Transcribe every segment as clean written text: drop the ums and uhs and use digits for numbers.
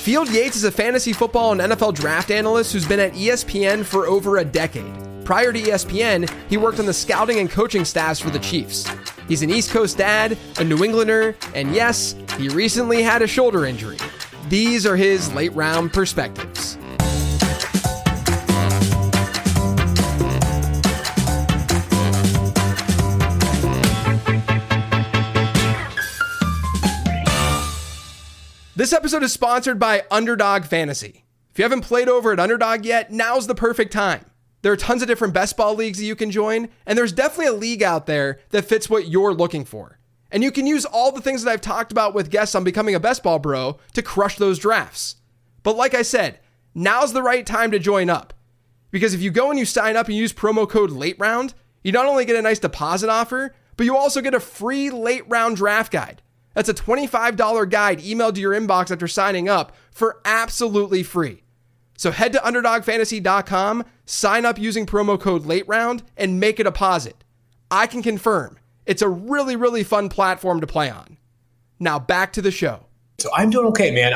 Field Yates is a fantasy football and NFL draft analyst who's been at ESPN for over a decade. Prior to ESPN, he worked on the scouting and coaching staffs for the Chiefs. He's an East Coast dad, a New Englander, and yes, he recently had a shoulder injury. These are his late-round perspectives. This episode is sponsored by Underdog Fantasy. If you haven't played over at Underdog yet, now's the perfect time. There are tons of different best ball leagues that you can join, and there's definitely a league out there that fits what you're looking for. And you can use all the things that I've talked about with guests on Becoming a Best Ball Bro to crush those drafts. But like I said, now's the right time to join up. Because if you go and you sign up and use promo code LATEROUND, you not only get a nice deposit offer, but you also get a free late round draft guide. That's a $25 guide emailed to your inbox after signing up for absolutely free. So head to UnderdogFantasy.com, sign up using promo code LATEROUND, and make a deposit. I can confirm, it's a really, really fun platform to play on. Now back to the show. So I'm doing okay, man.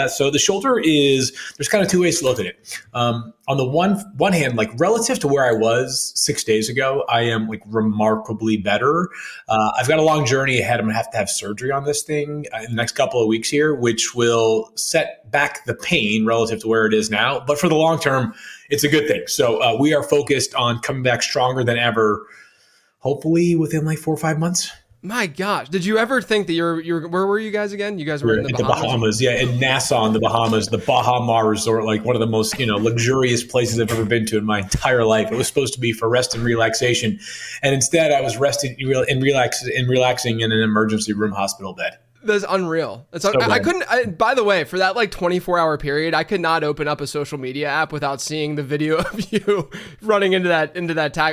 So the shoulder is, there's kind of two ways to look at it. On the one hand, like relative to where I was 6 days ago, I am like remarkably better. I've got a long journey ahead. I'm gonna have to have surgery on this thing in the next couple of weeks here, which will set back the pain relative to where it is now. But for the long term, it's a good thing. So we are focused on coming back stronger than ever, hopefully within like 4 or 5 months. My gosh, did you ever think that you're where were you guys again? You guys were in the Bahamas? Yeah, in Nassau in the Bahamas, the Bahama Resort, like one of the most, luxurious places I've ever been to in my entire life. It was supposed to be for rest and relaxation. And instead I was resting and relaxing in an emergency room hospital bed. That's unreal. I couldn't, by the way, for that like 24-hour period, I could not open up a social media app without seeing the video of you running into that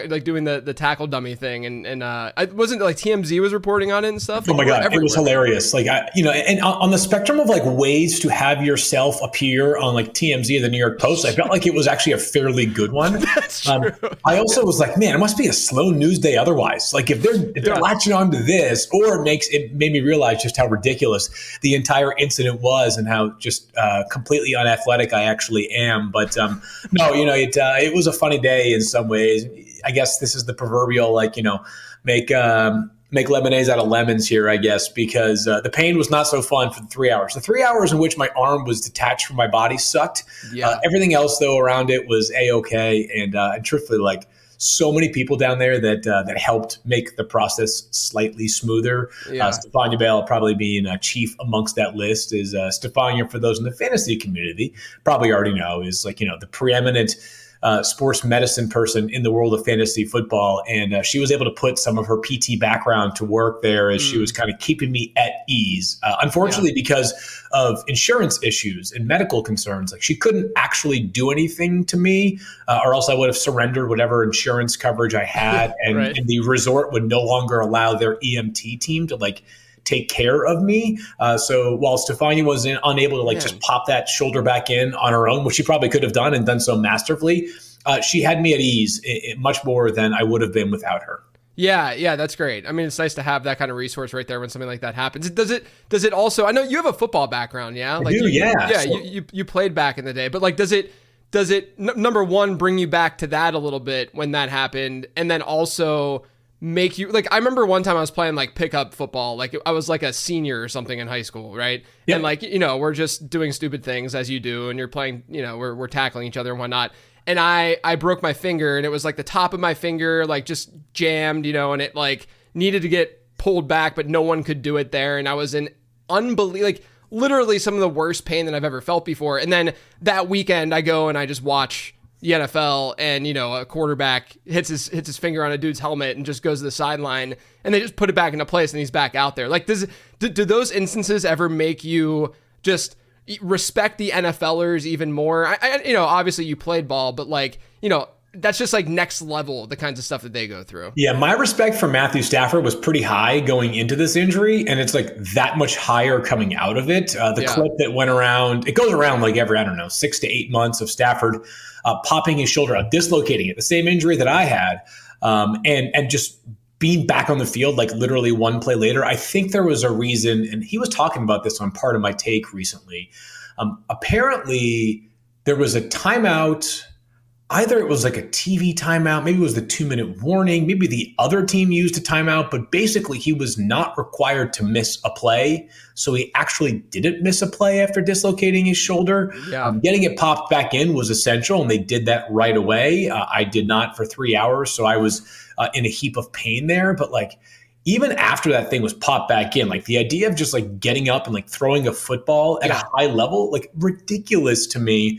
like doing the tackle dummy thing. And I wasn't like TMZ was reporting on it and stuff. Oh my God. It was hilarious. Like, and on the spectrum of like ways to have yourself appear on like TMZ or the New York Post, I felt like it was actually a fairly good one. That's true. I also was like, man, it must be a slow news day otherwise. Like if they're latching onto this, or it made me realize just how ridiculous the entire incident was and how just completely unathletic I actually am. But no, it was a funny day in some ways. I guess this is the proverbial make lemonades out of lemons here, I guess, because the pain was not so fun for the 3 hours. The 3 hours in which my arm was detached from my body sucked. Yeah. Everything else though around it was a-okay, and truthfully, like, so many people down there that helped make the process slightly smoother. Yeah. Stefania Bell probably being chief amongst that list is Stefania, for those in the fantasy community, probably already know, is like, the preeminent sports medicine person in the world of fantasy football. And she was able to put some of her PT background to work there as she was kind of keeping me at ease. Unfortunately, because of insurance issues and medical concerns, like she couldn't actually do anything to me, or else I would have surrendered whatever insurance coverage I had. And, right. And the resort would no longer allow their EMT team to like take care of me. So while Stefania was unable to just pop that shoulder back in on her own, which she probably could have done and done so masterfully, she had me at ease much more than I would have been without her. Yeah, that's great. I mean, it's nice to have that kind of resource right there when something like that happens. Does it also, I know you have a football background, yeah? Like I do, yeah. Yeah, so, you played back in the day, but like, does it number one, bring you back to that a little bit when that happened? And then also make you, like, I remember one time I was playing like pickup football, like I was like a senior or something in high school, right? Yep. And like, we're just doing stupid things as you do, and you're playing, we're tackling each other and whatnot. And I broke my finger, and it was like the top of my finger, like just jammed, and it like needed to get pulled back, but no one could do it there. And I was in literally some of the worst pain that I've ever felt before. And then that weekend I go and I just watch the NFL, and a quarterback hits his finger on a dude's helmet and just goes to the sideline, and they just put it back into place, and he's back out there. Like, do those instances ever make you just respect the NFLers even more? I obviously you played ball, but like, that's just like next level, the kinds of stuff that they go through. Yeah, my respect for Matthew Stafford was pretty high going into this injury, and it's like that much higher coming out of it. Clip that went around, it goes around like every, 6 to 8 months of Stafford popping his shoulder out, dislocating it, the same injury that I had, and just being back on the field, like literally one play later. I think there was a reason, and he was talking about this on Part of My Take recently. Apparently, there was a timeout. Either it was like a TV timeout, maybe it was the 2-minute warning, maybe the other team used a timeout, but basically he was not required to miss a play. So he actually didn't miss a play after dislocating his shoulder. Yeah. Getting it popped back in was essential, and they did that right away. I did not for 3 hours, so I was in a heap of pain there. But like, even after that thing was popped back in, like the idea of just like getting up and like throwing a football at a high level, like ridiculous to me.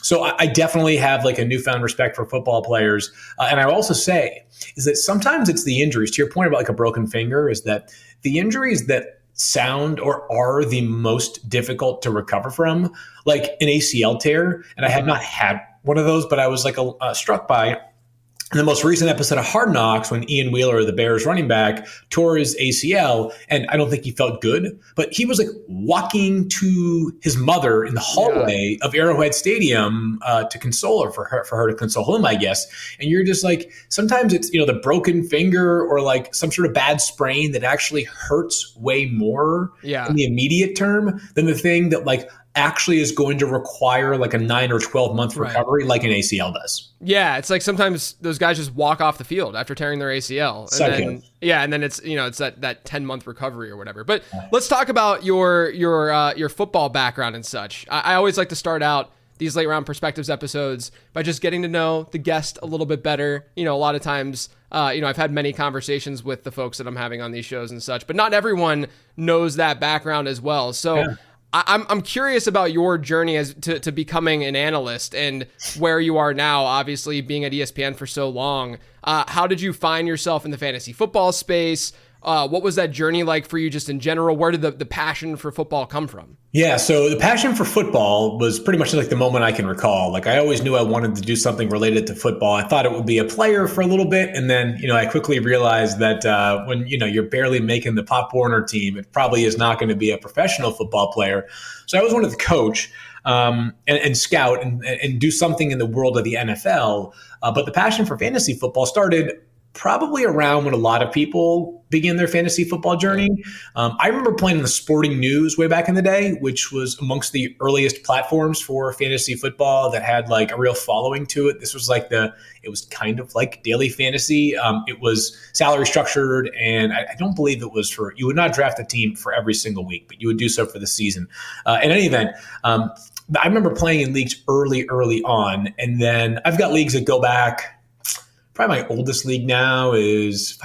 So I definitely have like a newfound respect for football players. And I also say is that sometimes it's the injuries, to your point about like a broken finger, is that the injuries that sound or are the most difficult to recover from, like an ACL tear. And I have not had one of those, but I was like struck by in the most recent episode of Hard Knocks, when Ian Wheeler, the Bears running back, tore his ACL, and I don't think he felt good, but he was like walking to his mother in the hallway of Arrowhead Stadium to console her, for her to console him, I guess. And you're just like, sometimes it's, the broken finger or like some sort of bad sprain that actually hurts way more in the immediate term than the thing that like actually is going to require like a 9 or 12 month recovery, like an ACL does. Yeah, it's like sometimes those guys just walk off the field after tearing their ACL, and then it's it's that 10-month recovery or whatever. But let's talk about your football background and such. I always like to start out these late round perspectives episodes by just getting to know the guest a little bit better. A lot of times, I've had many conversations with the folks that I'm having on these shows and such, but not everyone knows that background as well. So. Yeah. I'm curious about your journey as to becoming an analyst and where you are now, obviously being at ESPN for so long. How did you find yourself in the fantasy football space? What was that journey like for you just in general? Where did the passion for football come from? Yeah, so the passion for football was pretty much like the moment I can recall. Like I always knew I wanted to do something related to football. I thought it would be a player for a little bit. And then, I quickly realized that when, you're barely making the Pop Warner team, it probably is not going to be a professional football player. So I always wanted to coach and scout and do something in the world of the NFL. But the passion for fantasy football started probably around when a lot of people begin their fantasy football journey. I remember playing in the Sporting News way back in the day, which was amongst the earliest platforms for fantasy football that had like a real following to it. This was like it was kind of like daily fantasy. It was salary structured, and I don't believe it was you would not draft a team for every single week, but you would do so for the season. In any event, I remember playing in leagues early on, and then I've got leagues that go back. Probably my oldest league now is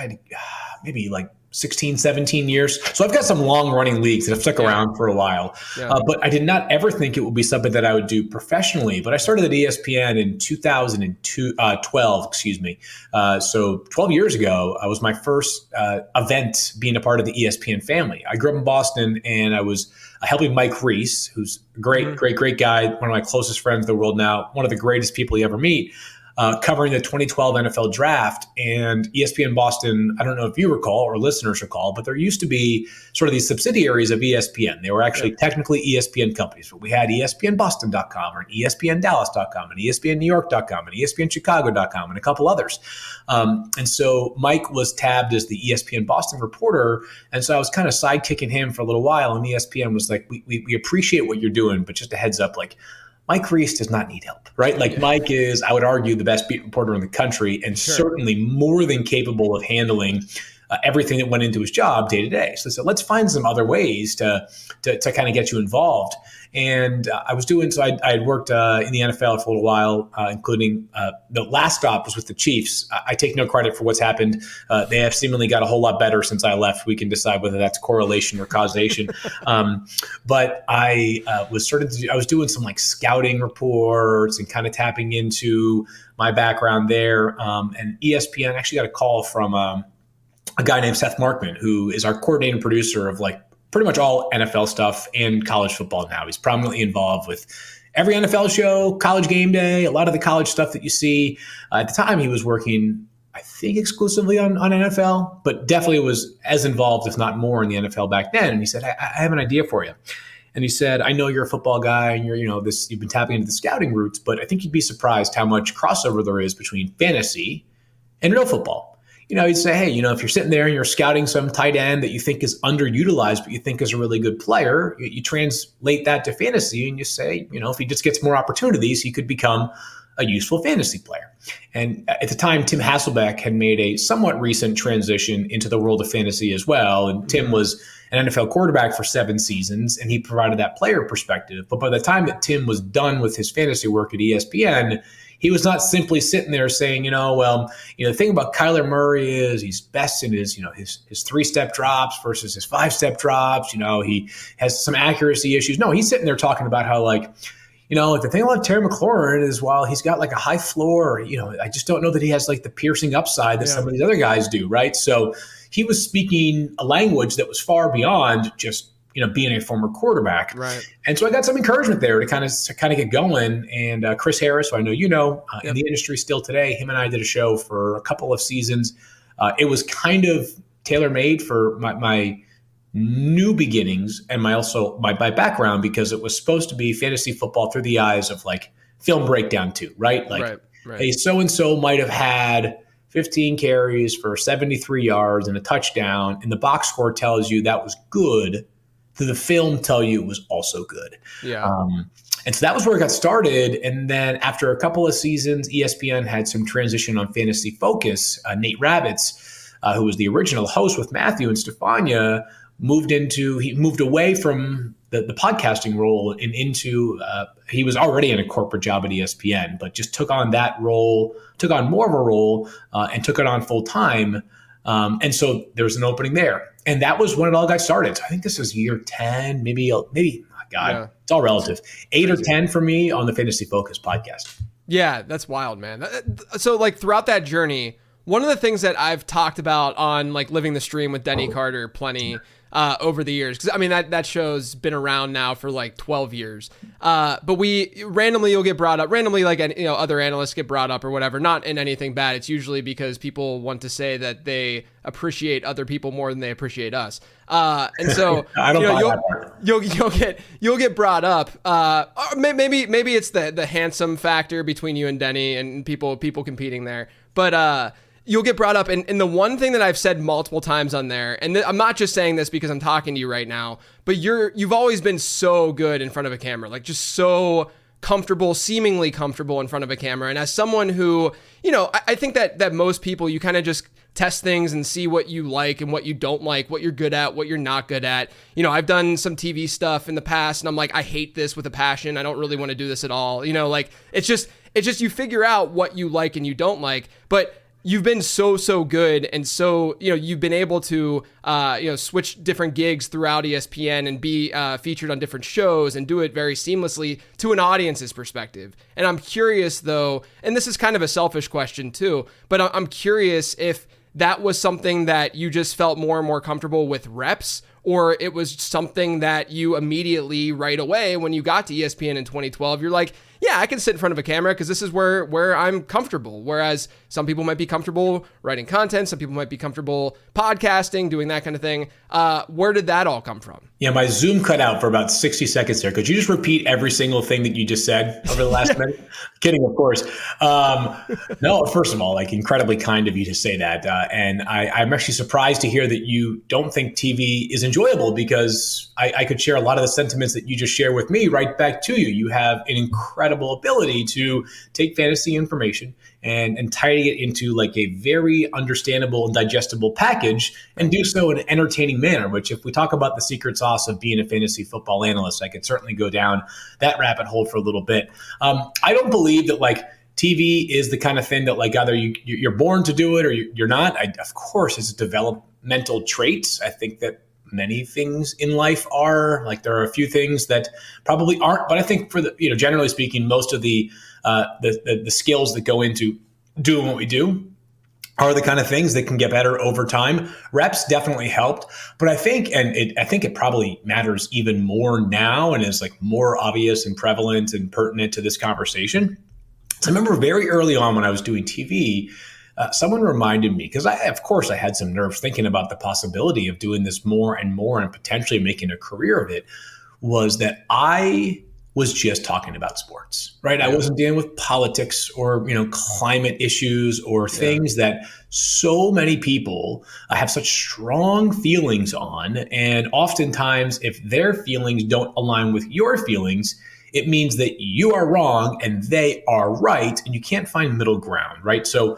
maybe like 16, 17 years. So I've got some long running leagues that have stuck around for a while. But I did not ever think it would be something that I would do professionally. But I started at ESPN in 2012, so 12 years ago, I was my first event being a part of the ESPN family. I grew up in Boston, and I was helping Mike Reese, who's a great guy, one of my closest friends in the world now, one of the greatest people you ever meet. Covering the 2012 NFL draft. And ESPN Boston, I don't know if you recall or listeners recall, but there used to be sort of these subsidiaries of ESPN. They were actually technically ESPN companies, but we had ESPNBoston.com and ESPNDallas.com and ESPNNewYork.com and ESPNChicago.com and a couple others. And so Mike was tabbed as the ESPN Boston reporter. And so I was kind of sidekicking him for a little while. And ESPN was like, we appreciate what you're doing, but just a heads up, like, Mike Reese does not need help, right? Like Mike is, I would argue, the best beat reporter in the country, and certainly more than capable of handling everything that went into his job day to day. So let's find some other ways to kind of get you involved. And I was doing, so I had worked in the NFL for a little while, including the last stop was with the Chiefs. I take no credit for what's happened. They have seemingly got a whole lot better since I left. We can decide whether that's correlation or causation. But I was doing some like scouting reports and kind of tapping into my background there. And ESPN actually got a call from a guy named Seth Markman, who is our coordinating producer of like pretty much all NFL stuff and college football now. He's prominently involved with every NFL show, College Game Day, a lot of the college stuff that you see. At the time, he was working, I think, exclusively on NFL, but definitely was as involved, if not more, in the NFL back then. And he said, I have an idea for you. And he said, I know you're a football guy and you've been tapping into the scouting roots, but I think you'd be surprised how much crossover there is between fantasy and real football. he'd say, hey, if you're sitting there and you're scouting some tight end that you think is underutilized, but you think is a really good player, you translate that to fantasy and you say, if he just gets more opportunities, he could become a useful fantasy player. And at the time, Tim Hasselbeck had made a somewhat recent transition into the world of fantasy as well. And Tim was an NFL quarterback for 7 seasons, and he provided that player perspective. But by the time that Tim was done with his fantasy work at ESPN, he was not simply sitting there saying, the thing about Kyler Murray is he's best in his 3-step drops versus his 5-step drops. He has some accuracy issues. No, he's sitting there talking about how the thing about Terry McLaurin is while he's got like a high floor, I just don't know that he has like the piercing upside that some of these other guys do, right? So he was speaking a language that was far beyond just, being a former quarterback. Right. And so I got some encouragement there to kind of get going. And Chris Harris, who I know in the industry still today, him and I did a show for a couple of seasons. It was kind of tailor-made for my new beginnings and my background, because it was supposed to be fantasy football through the eyes of like film breakdown too, right? Like, hey, so-and-so might have had 15 carries for 73 yards and a touchdown, and the box score tells you that was good. To the film tell you it was also good. Yeah. And so that was where it got started. And then after a couple of seasons, ESPN had some transition on Fantasy Focus. Nate Ravitz, who was the original host with Matthew and Stefania, moved away from the podcasting role and into he was already in a corporate job at ESPN, but just took on more of a role and took it on full time. And so there was an opening there. And that was when it all got started. So I think this was year 10, maybe, oh God, it's all relative. 8 or 10 for me on the Fantasy Focus podcast. Yeah, that's wild, man. So like throughout that journey, one of the things that I've talked about on like Living the Stream with Denny Carter plenty over the years, because I mean that show's been around now for like 12 years. But you'll get brought up randomly, like other analysts get brought up or whatever. Not in anything bad. It's usually because people want to say that they appreciate other people more than they appreciate us. And so I don't buy that part. You'll get brought up. Maybe it's the handsome factor between you and Denny and people competing there, but. You'll get brought up. And the one thing that I've said multiple times on there, and I'm not just saying this because I'm talking to you right now, but you've always been so good in front of a camera, like just so comfortable, seemingly comfortable in front of a camera. And as someone who, I think that most people, you kind of just test things and see what you like and what you don't like, what you're good at, what you're not good at. I've done some TV stuff in the past and I'm like, I hate this with a passion. I don't really want to do this at all. It's just you figure out what you like and you don't like, but you've been so good, and so you've been able to switch different gigs throughout ESPN and be featured on different shows and do it very seamlessly to an audience's perspective. And I'm curious though, and this is kind of a selfish question too, but I'm curious if that was something that you just felt more and more comfortable with reps, or it was something that you immediately right away when you got to ESPN in 2012, you're like, yeah, I can sit in front of a camera because this is where I'm comfortable. Whereas some people might be comfortable writing content. Some people might be comfortable podcasting, doing that kind of thing. Where did that all come from? Yeah, my Zoom cut out for about 60 seconds there. Could you just repeat every single thing that you just said over the last minute? Kidding, of course. No, first of all, like incredibly kind of you to say that. And I'm actually surprised to hear that you don't think TV is enjoyable, because I could share a lot of the sentiments that you just shared with me right back to you. You have an incredible ability to take fantasy information and tidy it into like a very understandable and digestible package, and do so in an entertaining manner, which if we talk about the secret sauce of being a fantasy football analyst, I could certainly go down that rabbit hole for a little bit. I don't believe that like TV is the kind of thing that like either you're born to do it or you're not. Of course, it's a developmental trait. I think that many things in life are. Like there are a few things that probably aren't, but I think for the generally speaking, most of the skills that go into doing what we do are the kind of things that can get better over time. Reps definitely helped, but I think it probably matters even more now and is like more obvious and prevalent and pertinent to this conversation. So I remember very early on when I was doing TV, someone reminded me, because I had some nerves thinking about the possibility of doing this more and more and potentially making a career of it, was that I was just talking about sports, right? Yeah. I wasn't dealing with politics or, climate issues or things that so many people have such strong feelings on. And oftentimes, if their feelings don't align with your feelings, it means that you are wrong and they are right, and you can't find middle ground, right? So,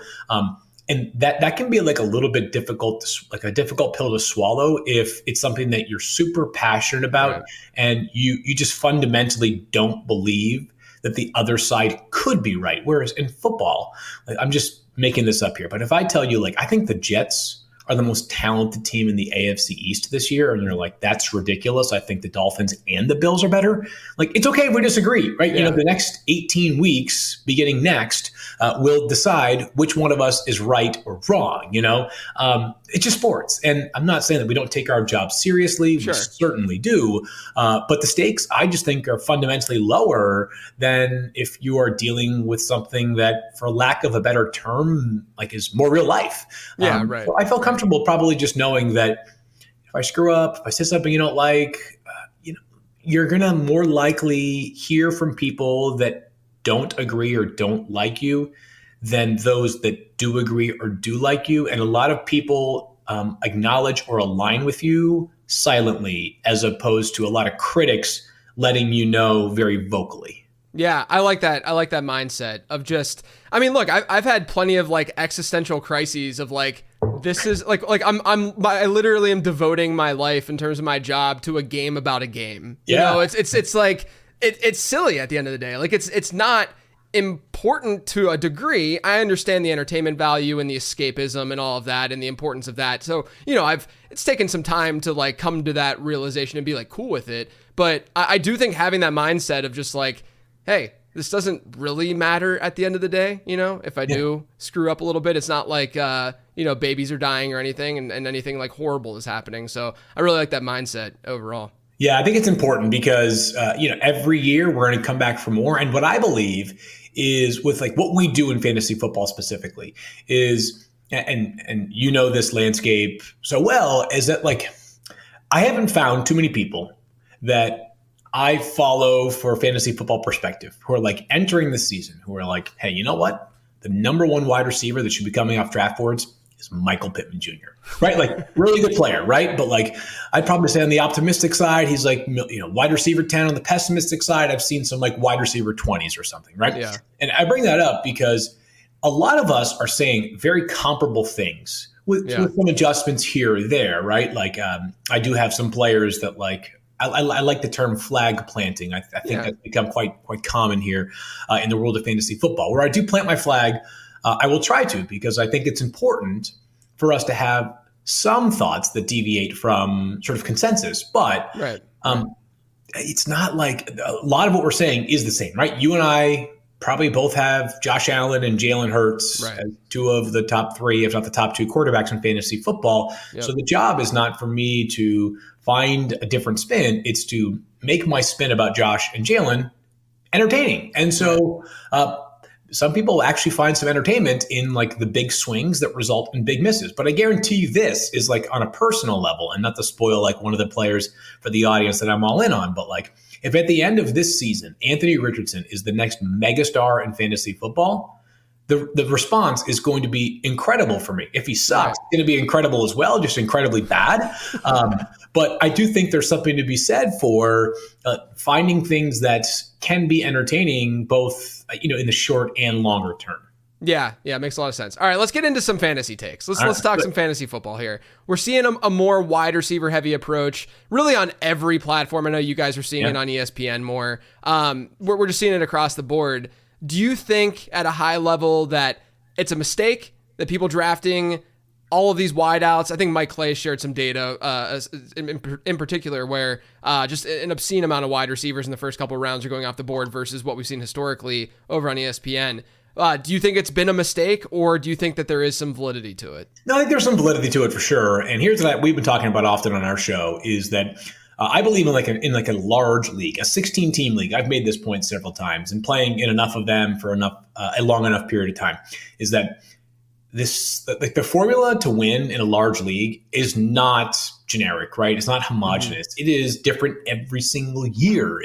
and that can be like a little bit difficult, like a difficult pill to swallow if it's something that you're super passionate about, Right. and you just fundamentally don't believe that the other side could be right. Whereas in football, like, I'm just making this up here, but if I tell you, like, I think the Jets are the most talented team in the AFC East this year, and you're like, that's ridiculous, I think the Dolphins and the Bills are better. Like, it's okay if we disagree, right? Yeah. The next 18 weeks, beginning next, will decide which one of us is right or wrong. It's just sports. And I'm not saying that we don't take our job seriously. Sure. We certainly do. But the stakes, I just think, are fundamentally lower than if you are dealing with something that, for lack of a better term, like, is more real life. Yeah, right. So I felt comfortable probably just knowing that if I screw up, if I say something you don't like, you're going to more likely hear from people that don't agree or don't like you than those that do agree or do like you. And a lot of people acknowledge or align with you silently, as opposed to a lot of critics letting you know very vocally. Yeah, I like that. I like that mindset of just, I mean, look, I've had plenty of like existential crises of like, this is I literally am devoting my life in terms of my job to a game about a game. It's like, it's silly at the end of the day. Like, it's not important to a degree. I understand the entertainment value and the escapism and all of that and the importance of that. So, it's taken some time to like come to that realization and be like cool with it. But I do think having that mindset of just like, hey, this doesn't really matter at the end of the day. If I do screw up a little bit, it's not like, babies are dying or anything and anything like horrible is happening. So I really like that mindset overall. Yeah, I think it's important because, every year we're going to come back for more. And what I believe is, with like what we do in fantasy football specifically, is, and this landscape so well, is that, like, I haven't found too many people that I follow for fantasy football perspective who are like entering the season, who are like, hey, you know what? The number one wide receiver that should be coming off draft boards is Michael Pittman Jr., right? Like, really good player, right? But like, I'd probably say on the optimistic side, he's like, wide receiver 10. On the pessimistic side, I've seen some like wide receiver 20s or something, right? Yeah. And I bring that up because a lot of us are saying very comparable things with some adjustments here or there, right? Like, I do have some players that like, I like the term flag planting. I think that's become quite common here in the world of fantasy football, where I do plant my flag. I will try to, because I think it's important for us to have some thoughts that deviate from sort of consensus. But it's not like a lot of what we're saying is the same, right? You and I probably both have Josh Allen and Jalen Hurts as two of the top three, if not the top two quarterbacks in fantasy football. Yep. So the job is not for me to find a different spin. It's to make my spin about Josh and Jalen entertaining. And so some people actually find some entertainment in like the big swings that result in big misses. But I guarantee you this is like on a personal level, and not to spoil like one of the players for the audience that I'm all in on, but like, if at the end of this season, Anthony Richardson is the next megastar in fantasy football, the response is going to be incredible for me. If he sucks, it's going to be incredible as well, just incredibly bad. But I do think there's something to be said for finding things that can be entertaining, both in the short and longer term. Yeah, it makes a lot of sense. All right, let's get into some fantasy takes. Let's talk some fantasy football here. We're seeing a more wide receiver heavy approach, really on every platform. I know you guys are seeing it on ESPN more. We're just seeing it across the board. Do you think at a high level that it's a mistake that people drafting all of these wideouts? I think Mike Clay shared some data in particular where just an obscene amount of wide receivers in the first couple of rounds are going off the board versus what we've seen historically over on ESPN. Do you think it's been a mistake, or do you think that there is some validity to it? No, I think there's some validity to it for sure. And here's what we've been talking about often on our show is that I believe in like a large league, a 16-team league. I've made this point several times, and playing in enough of them for a long enough period of time, is that like the formula to win in a large league is not generic, right? It's not homogenous. It is different every single year.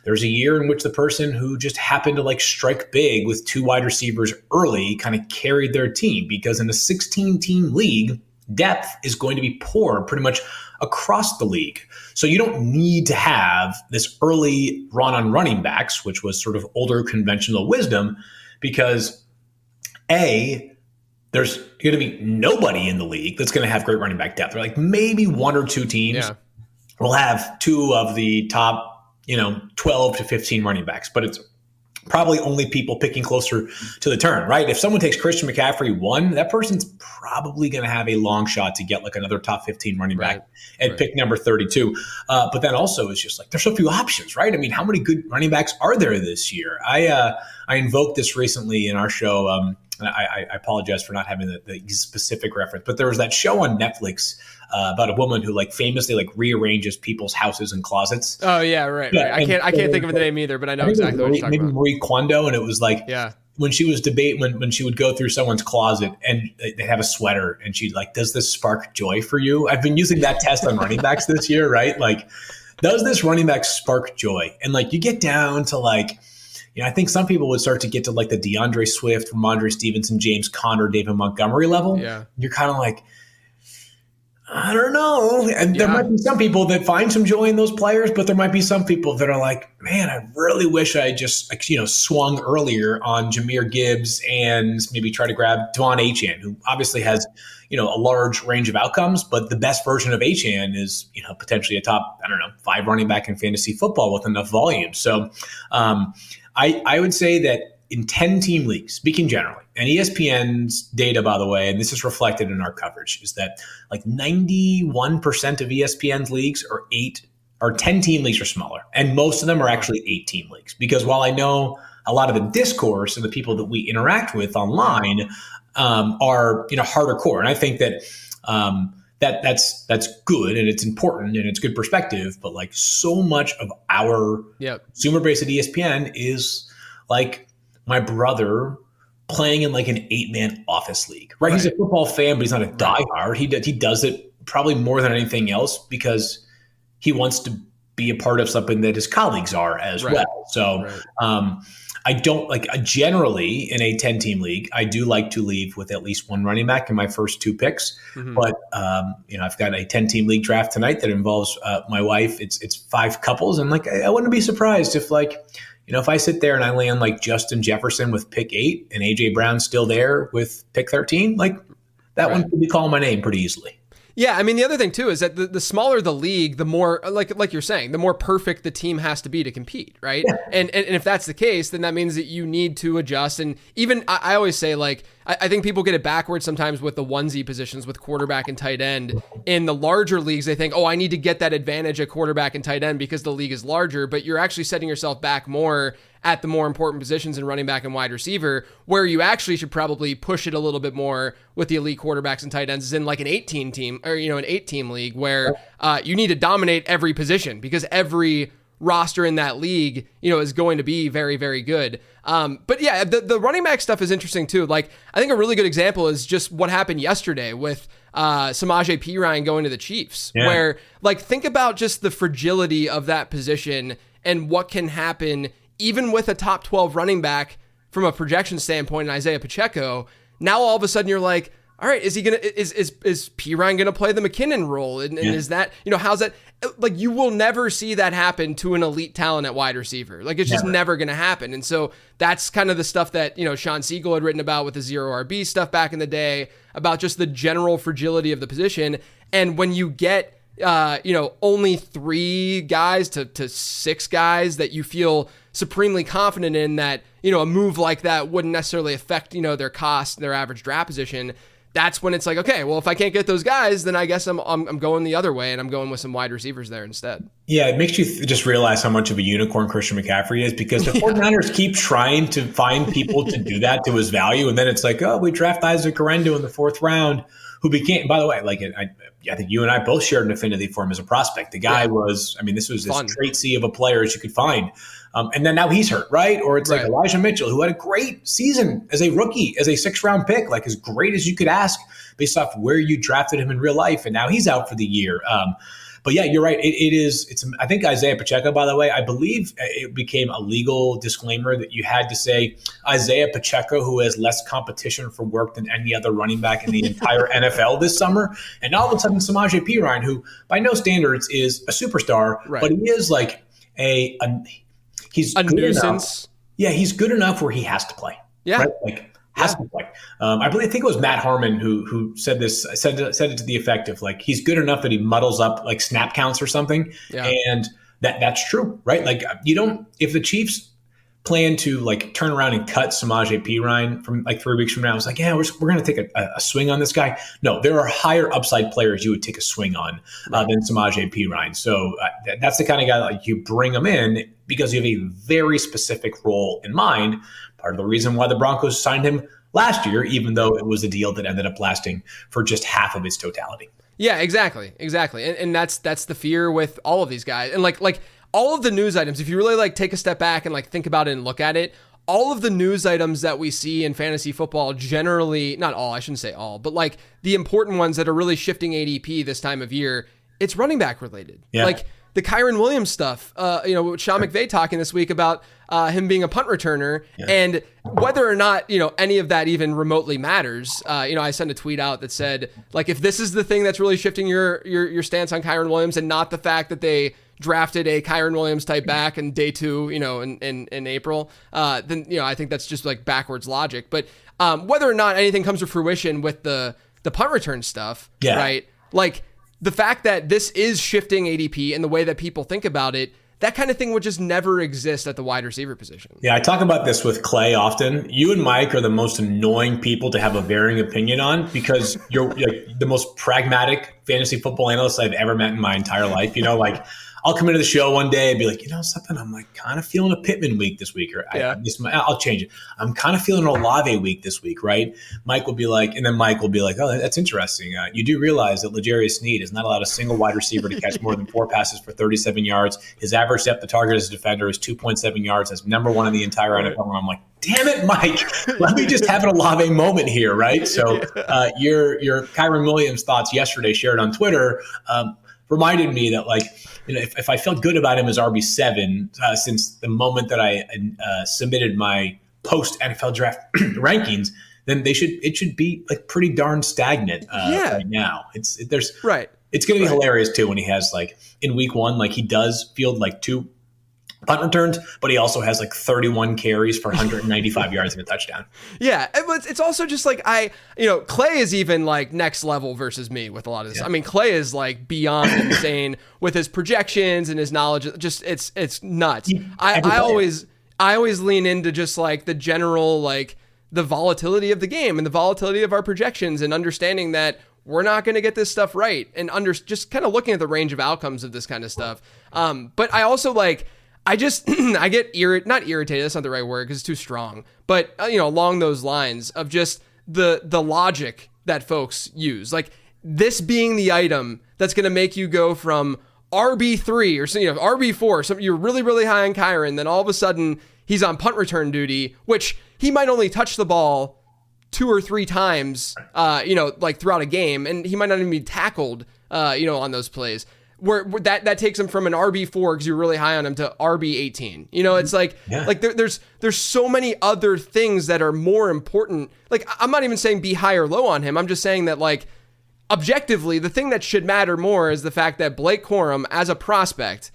There's a year in which the person who just happened to like strike big with 2 wide receivers early kind of carried their team, because in a 16-team league, depth is going to be poor pretty much across the league. So you don't need to have this early run on running backs, which was sort of older conventional wisdom, because there's going to be nobody in the league that's going to have great running back depth. Or like maybe 1 or 2 teams will have 2 of the top, 12 to 15 running backs, but it's probably only people picking closer to the turn, right? If someone takes Christian McCaffrey 1, that person's probably going to have a long shot to get like another top 15 running back at pick number 32. But then also it's just like, there's so few options, right? I mean, how many good running backs are there this year? I invoked this recently in our show. And I apologize for not having the specific reference, but there was that show on Netflix about a woman who like famously like rearranges people's houses and closets. Oh yeah, right. I can't think of the name either, but I know exactly what you're talking about. Marie Kondo, and it was like when she was when she would go through someone's closet and they have a sweater, and she'd like, does this spark joy for you? I've been using that test on running backs this year, right? Like, does this running back spark joy? And like you get down to like, I think some people would start to get to like the DeAndre Swift, Ramondre Stevenson, James Conner, David Montgomery level. Yeah. You're kind of like, I don't know. And there might be some people that find some joy in those players, but there might be some people that are like, man, I really wish I just swung earlier on Jahmyr Gibbs and maybe try to grab Devon Achane, who obviously has, a large range of outcomes, but the best version of Achane is, potentially a top, 5 running back in fantasy football with enough volume. So I would say that in 10-team leagues, speaking generally, and ESPN's data, by the way, and this is reflected in our coverage, is that like 91% of ESPN's leagues are 10-team leagues or smaller. And most of them are actually 8-team leagues. Because while I know a lot of the discourse and the people that we interact with online are, harder core. And I think that that's good and it's important and it's good perspective. But like so much of our consumer base at ESPN is like my brother playing in like an 8-man office league, right? He's a football fan, but he's not a diehard. He does it probably more than anything else because he wants to be a part of something that his colleagues are as well. So I don't like generally in a 10-team league, I do like to leave with at least 1 running back in my first 2 picks. Mm-hmm. But I've got a 10-team league draft tonight that involves my wife. It's 5 couples, and like I wouldn't be surprised if like, if I sit there and I land like Justin Jefferson with pick 8 and AJ Brown's still there with pick 13, like that one could be calling my name pretty easily. Yeah, I mean, the other thing too is that the smaller the league, the more like you're saying, the more perfect the team has to be to compete, right? Yeah. And if that's the case, then that means that you need to adjust. And even I always say, like, I think people get it backwards sometimes with the onesie positions with quarterback and tight end. In the larger leagues, they think, oh, I need to get that advantage at quarterback and tight end because the league is larger, but you're actually setting yourself back more at the more important positions in running back and wide receiver, where you actually should probably push it a little bit more with the elite quarterbacks and tight ends is in like an 18-team or, an 8-team league where you need to dominate every position because every roster in that league, is going to be very, very good. But yeah, the running back stuff is interesting too. Like, I think a really good example is just what happened yesterday with Samaje Perine going to the Chiefs, where like, think about just the fragility of that position and what can happen even with a top 12 running back from a projection standpoint in Isaiah Pacheco. Now all of a sudden you're like, all right, is Perine gonna play the McKinnon role? And is that, how's that? Like, you will never see that happen to an elite talent at wide receiver. Like, it's just never gonna happen. And so that's kind of the stuff that, Sean Siegel had written about with the zero RB stuff back in the day, about just the general fragility of the position. And when you get, only 3 guys to 6 guys that you feel supremely confident in, that, a move like that wouldn't necessarily affect, their cost, their average draft position. That's when it's like, okay, well, if I can't get those guys, then I guess I'm going the other way and I'm going with some wide receivers there instead. Yeah, it makes you just realize how much of a unicorn Christian McCaffrey is, because the 49ers keep trying to find people to do that to his value. And then it's like, oh, we draft Isaac Orendo in the 4th round, who became, by the way, like I think you and I both shared an affinity for him as a prospect. The guy was, I mean, this was as trait sea of a player as you could find. And then now he's hurt, right? Or it's like Elijah Mitchell, who had a great season as a rookie, as a 6th-round pick, like as great as you could ask based off where you drafted him in real life. And now he's out for the year. But yeah, you're right. It's I think Isaiah Pacheco, by the way, I believe it became a legal disclaimer that you had to say Isaiah Pacheco, who has less competition for work than any other running back in the entire NFL this summer. And all of a sudden, Samaje Perine, who by no standards is a superstar, but he is like he's a good nuisance. Enough. Yeah, he's good enough where he has to play. Yeah. Right? Like, has to play. I think it was Matt Harmon who said this, said it to the effect of like, he's good enough that he muddles up like snap counts or something. Yeah. And that's true, right? Like if the Chiefs plan to like turn around and cut Samaje Perine from like 3 weeks from now, it's like, yeah, we're going to take a swing on this guy. No, there are higher upside players you would take a swing on than Samaje Perine. So that's the kind of guy that like, you bring him in because you have a very specific role in mind. Part of the reason why the Broncos signed him last year, even though it was a deal that ended up lasting for just half of its totality. Yeah, exactly. And that's the fear with all of these guys. And like all of the news items, if you really like take a step back and like think about it and look at it, all of the news items that we see in fantasy football generally, not all, I shouldn't say all, but like the important ones that are really shifting ADP this time of year, it's running back related. Yeah. Like the Kyren Williams stuff, with Sean McVay talking this week about him being a punt returner, and whether or not, any of that even remotely matters. I sent a tweet out that said, like, if this is the thing that's really shifting your stance on Kyren Williams and not the fact that they drafted a Kyren Williams type back in day 2, in April, then, I think that's just like backwards logic. But whether or not anything comes to fruition with the punt return stuff, right? Like, the fact that this is shifting ADP and the way that people think about it, that kind of thing would just never exist at the wide receiver position. Yeah, I talk about this with Clay often. You and Mike are the most annoying people to have a varying opinion on, because you're like the most pragmatic fantasy football analyst I've ever met in my entire life. Like I'll come into the show one day and be like, something, I'm like kind of feeling a Pittman week this week, or I'll change it. I'm kind of feeling an Olave week this week, right? Mike will be like, oh, that's interesting. You do realize that L'Jarius Sneed has not allowed a single wide receiver to catch more than 4 passes for 37 yards. His average depth of target as a defender is 2.7 yards. That's number 1 in the entire NFL. And I'm like, damn it, Mike, let me just have an Olave moment here, right? So your Kyren Williams thoughts yesterday shared on Twitter reminded me that, like, if I felt good about him as RB7 since the moment that I submitted my post NFL draft rankings, then it should be like pretty darn stagnant right now. It's going to be hilarious too when he has, like, in week 1, like he does field like 2 punt returns, but he also has like 31 carries for 195 yards and a touchdown. Yeah, it's also just like Clay is even like next level versus me with a lot of this. Yeah. I mean, Clay is like beyond insane with his projections and his knowledge. Just it's nuts. I always lean into just like the general, like the volatility of the game and the volatility of our projections and understanding that we're not going to get this stuff right, and just kind of looking at the range of outcomes of this kind of stuff. But I also I get not irritated, that's not the right word because it's too strong, but along those lines of just the logic that folks use, like this being the item that's going to make you go from RB3 or RB4, so you're really, really high on Kyren, then all of a sudden he's on punt return duty, which he might only touch the ball 2 or 3 times, like throughout a game, and he might not even be tackled, on those plays. Where that takes him from an RB4 because you're really high on him to RB18. It's like there's so many other things that are more important. Like, I'm not even saying be high or low on him. I'm just saying that, like, objectively, the thing that should matter more is the fact that Blake Corum, as a prospect,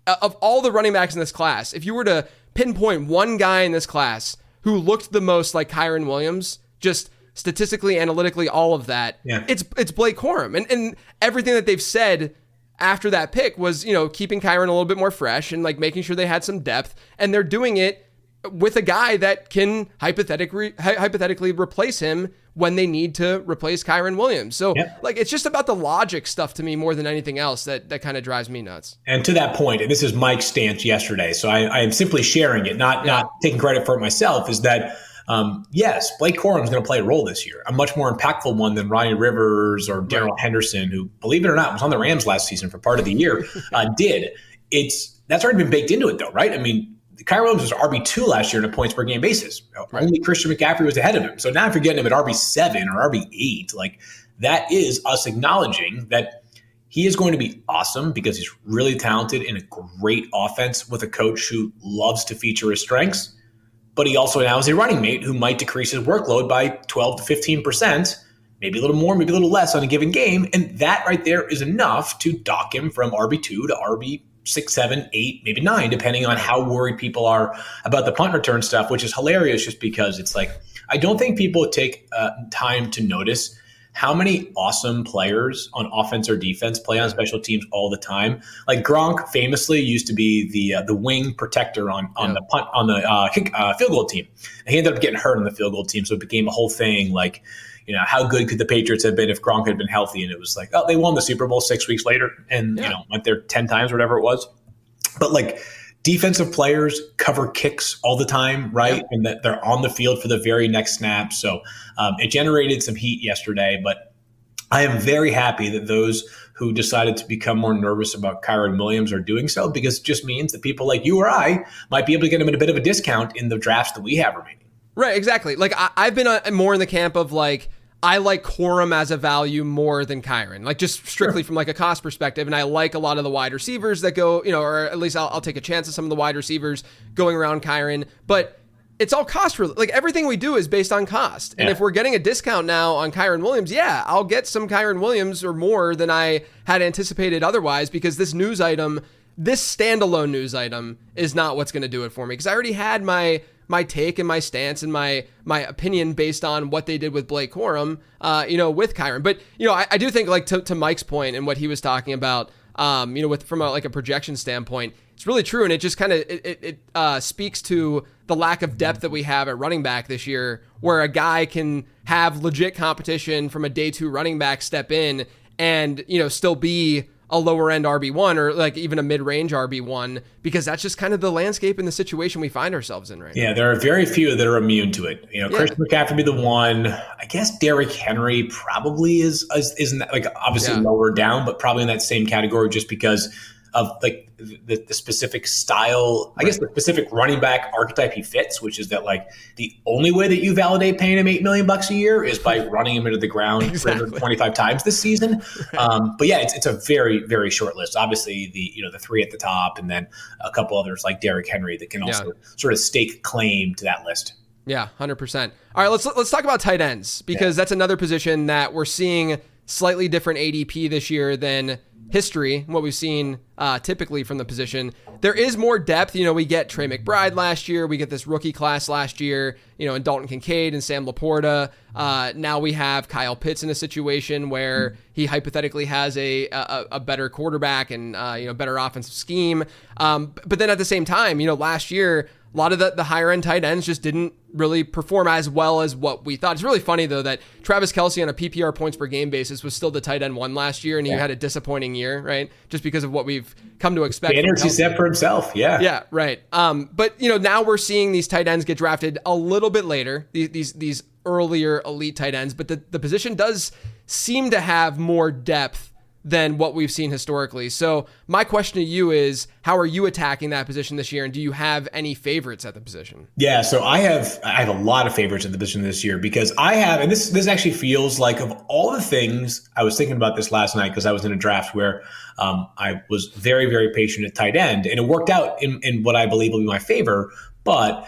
of all the running backs in this class, if you were to pinpoint one guy in this class who looked the most like Kyren Williams, just statistically, analytically, all of that, it's Blake Corum. And everything that they've said after that pick was, keeping Kyren a little bit more fresh and like making sure they had some depth, and they're doing it with a guy that can hypothetically replace him when they need to replace Kyren Williams. So like, it's just about the logic stuff to me more than anything else that kind of drives me nuts. And to that point, and this is Mike's stance yesterday, so I am simply sharing it, not taking credit for it myself, is that yes, Blake Corum is going to play a role this year, a much more impactful one than Ryan Rivers or Darrell Henderson, who, believe it or not, was on the Rams last season for part of the year, did. That's already been baked into it, though, right? I mean, Kyren Williams was RB2 last year on a points per game basis. Only Christian McCaffrey was ahead of him. So now if you're getting him at RB7 or RB8, like, that is us acknowledging that he is going to be awesome because he's really talented in a great offense with a coach who loves to feature his strengths. But he also now is a running mate who might decrease his workload by 12 to 15%, maybe a little more, maybe a little less on a given game. And that right there is enough to dock him from RB2 to RB6, 7, 8, maybe 9, depending on how worried people are about the punt return stuff, which is hilarious just because it's like, I don't think people take time to notice how many awesome players on offense or defense play on special teams all the time. Like Gronk famously used to be the wing protector on the punt on the field goal team. He ended up getting hurt on the field goal team, so it became a whole thing. Like, you know, how good could the Patriots have been if Gronk had been healthy? And it was like, oh, they won the Super Bowl 6 weeks later, and you know, went there 10 times, or whatever it was. But like, defensive players cover kicks all the time, right? Yep. And that they're on the field for the very next snap. So it generated some heat yesterday, but I am very happy that those who decided to become more nervous about Kyren Williams are doing so, because it just means that people like you or I might be able to get him at a bit of a discount in the drafts that we have remaining. Right, exactly. Like, I've been more in the camp of like, I like Corum as a value more than Kyren, like just strictly from like a cost perspective. And I like a lot of the wide receivers that go, you know, or at least I'll take a chance of some of the wide receivers going around Kyren, but it's all cost related. Like, everything we do is based on cost. And if we're getting a discount now on Kyren Williams, I'll get some Kyren Williams or more than I had anticipated otherwise, because this news item, this standalone news item is not what's going to do it for me. Cause I already had my take and my stance and my opinion based on what they did with Blake Corum, with Kyren. But, you know, I do think, like, to Mike's point and what he was talking about, from a projection standpoint, it's really true. And it just kind of, it speaks to the lack of depth that we have at running back this year, where a guy can have legit competition from a day 2 running back step in and, you know, still be a lower end RB1 or like even a mid-range RB1, because that's just kind of the landscape and the situation we find ourselves in right now. Yeah, there are very few that are immune to it. You know, Christian McCaffrey would be the one. I guess Derrick Henry probably isn't that, like, obviously lower down, but probably in that same category just because of like the specific style, I guess the specific running back archetype he fits, which is that like the only way that you validate paying him $8 million a year is by running him into the ground 325 times this season. But yeah, it's a very, very short list. Obviously the 3 at the top, and then a couple others like Derrick Henry that can also sort of stake claim to that list. Yeah, 100%. All right, let's talk about tight ends, because that's another position that we're seeing slightly different ADP this year than history, what we've seen typically from the position. There is more depth. You know, we get Trey McBride last year. We get this rookie class last year, you know, and Dalton Kincaid and Sam Laporta. Now we have Kyle Pitts in a situation where he hypothetically has a better quarterback and, better offensive scheme. But then at the same time, you know, last year, a lot of the higher end tight ends just didn't really perform as well as what we thought. It's really funny, though, that Travis Kelce on a PPR points per game basis was still the tight end 1 last year, and he had a disappointing year, right? Just because of what we've come to expect. Standards he set for himself, Yeah, right. But, you know, now we're seeing these tight ends get drafted a little bit later, these earlier elite tight ends, but the position does seem to have more depth than what we've seen historically. So my question to you is, how are you attacking that position this year? And do you have any favorites at the position? Yeah, so I have a lot of favorites at the position this year, because I have, and this actually feels like, of all the things, I was thinking about this last night because I was in a draft where I was very, very patient at tight end, and it worked out in what I believe will be my favor. But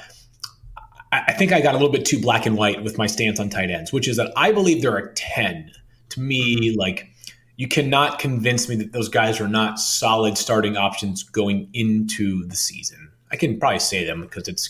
I think I got a little bit too black and white with my stance on tight ends, which is that I believe there are 10. To me, like, you cannot convince me that those guys are not solid starting options going into the season. I can probably say them because it's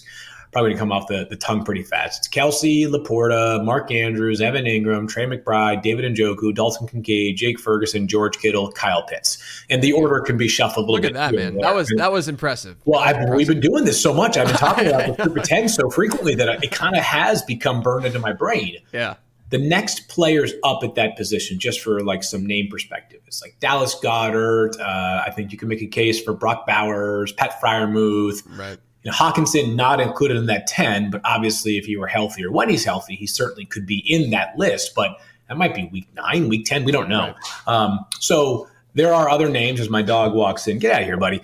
probably going to come off the tongue pretty fast. It's Kelsey, Laporta, Mark Andrews, Evan Ingram, Trey McBride, David Njoku, Dalton Kincaid, Jake Ferguson, George Kittle, Kyle Pitts. And the order can be shuffled a little bit. Look at that, man. That was impressive. Well, we've been doing this so much. I've been talking about the Super 10 so frequently that it kind of has become burned into my brain. Yeah. The next players up at that position, just for like some name perspective, it's like Dallas Goedert. I think you can make a case for Brock Bowers, Pat Freiermuth. Right. Hawkinson not included in that 10, but obviously if he were healthy or when he's healthy, he certainly could be in that list. But that might be week 9, week 10. We don't know. Right. So there are other names as my dog walks in. Get out of here, buddy.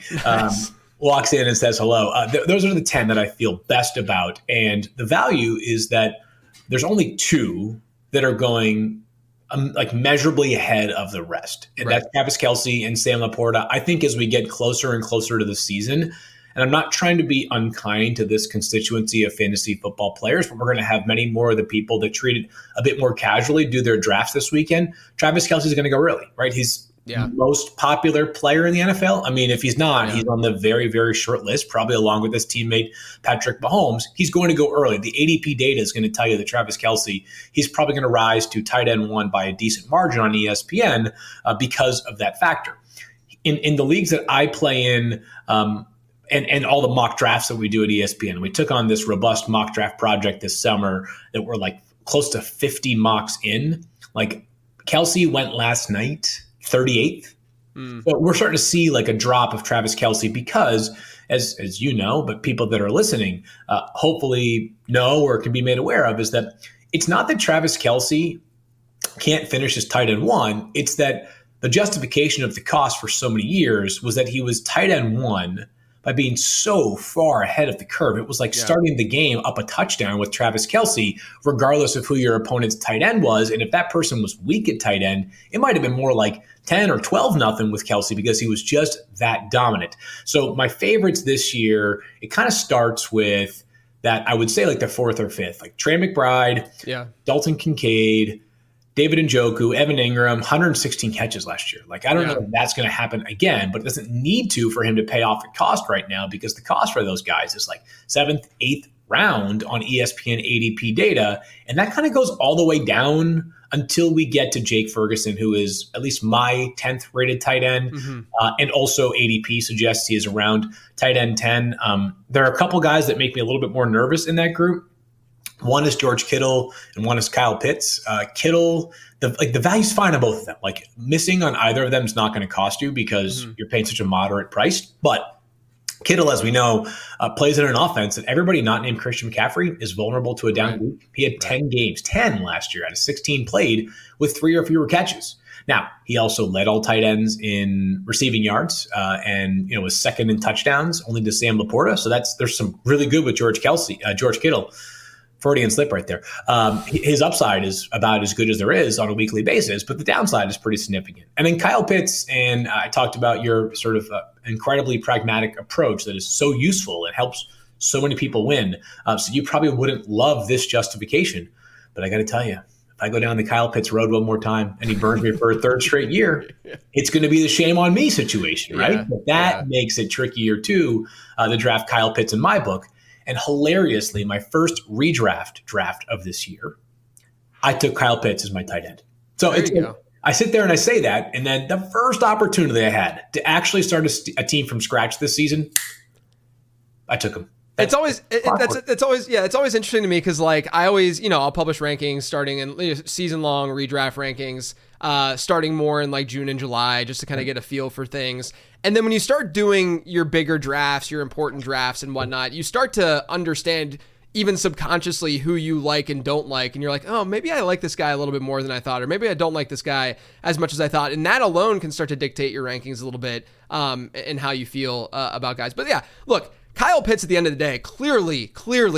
Walks in and says hello. Those are the 10 that I feel best about. And the value is that there's only 2 that are going like measurably ahead of the rest. And that's Travis Kelce and Sam Laporta. I think as we get closer and closer to the season, and I'm not trying to be unkind to this constituency of fantasy football players, but we're going to have many more of the people that treat it a bit more casually do their drafts this weekend. Travis Kelce is going to go early, right? He's the most popular player in the NFL. I mean, if he's not, he's on the very, very short list, probably along with his teammate Patrick Mahomes. He's going to go early. The ADP data is going to tell you that Travis Kelce, he's probably going to rise to tight end 1 by a decent margin on ESPN because of that factor. In the leagues that I play in, and all the mock drafts that we do at ESPN. We took on this robust mock draft project this summer that we're like close to 50 mocks in. Like Kelce went last night, 38th. So we're starting to see like a drop of Travis Kelce because, as you know, but people that are listening hopefully know or can be made aware of, is that it's not that Travis Kelce can't finish as tight end 1. It's that the justification of the cost for so many years was that he was tight end 1 by being so far ahead of the curve. It was like starting the game up a touchdown with Travis Kelce, regardless of who your opponent's tight end was. And if that person was weak at tight end, it might have been more like 10 or 12-0 with Kelce because he was just that dominant. So my favorites this year, it kind of starts with that, I would say like the 4th or 5th, like Trey McBride, Dalton Kincaid, David Njoku, Evan Ingram, 116 catches last year. Like, I don't know if that's going to happen again, but it doesn't need to for him to pay off the cost right now because the cost for those guys is like 7th, 8th round on ESPN ADP data. And that kind of goes all the way down until we get to Jake Ferguson, who is at least my 10th rated tight end. And also ADP suggests he is around tight end 10. There are a couple guys that make me a little bit more nervous in that group. One is George Kittle and one is Kyle Pitts. Kittle, the value's fine on both of them. Like missing on either of them is not going to cost you because you're paying such a moderate price. But Kittle, as we know, plays in an offense that everybody not named Christian McCaffrey is vulnerable to a down week. He had 10 games, 10 last year out of 16 played with 3 or fewer catches. Now, he also led all tight ends in receiving yards and was second in touchdowns, only to Sam Laporta. So there's some really good with George Kittle. Freudian slip right there. His upside is about as good as there is on a weekly basis, but the downside is pretty significant. And then Kyle Pitts, and I talked about your sort of incredibly pragmatic approach that is so useful. It helps so many people win. So you probably wouldn't love this justification, but I got to tell you, if I go down the Kyle Pitts road one more time and he burns me for a 3rd straight year, it's going to be the shame on me situation, right? But that makes it trickier too, to draft Kyle Pitts in my book. And hilariously, my first redraft draft of this year, I took Kyle Pitts as my tight end. So I sit there and I say that, and then the first opportunity I had to actually start a team from scratch this season, I took him. It's always interesting to me because like I always I'll publish rankings starting in season long redraft rankings, starting more in like June and July just to kind of get a feel for things. And then when you start doing your bigger drafts, your important drafts and whatnot, you start to understand even subconsciously who you like and don't like. And you're like, oh, maybe I like this guy a little bit more than I thought, or maybe I don't like this guy as much as I thought. And that alone can start to dictate your rankings a little bit and how you feel about guys. But yeah, look, Kyle Pitts at the end of the day clearly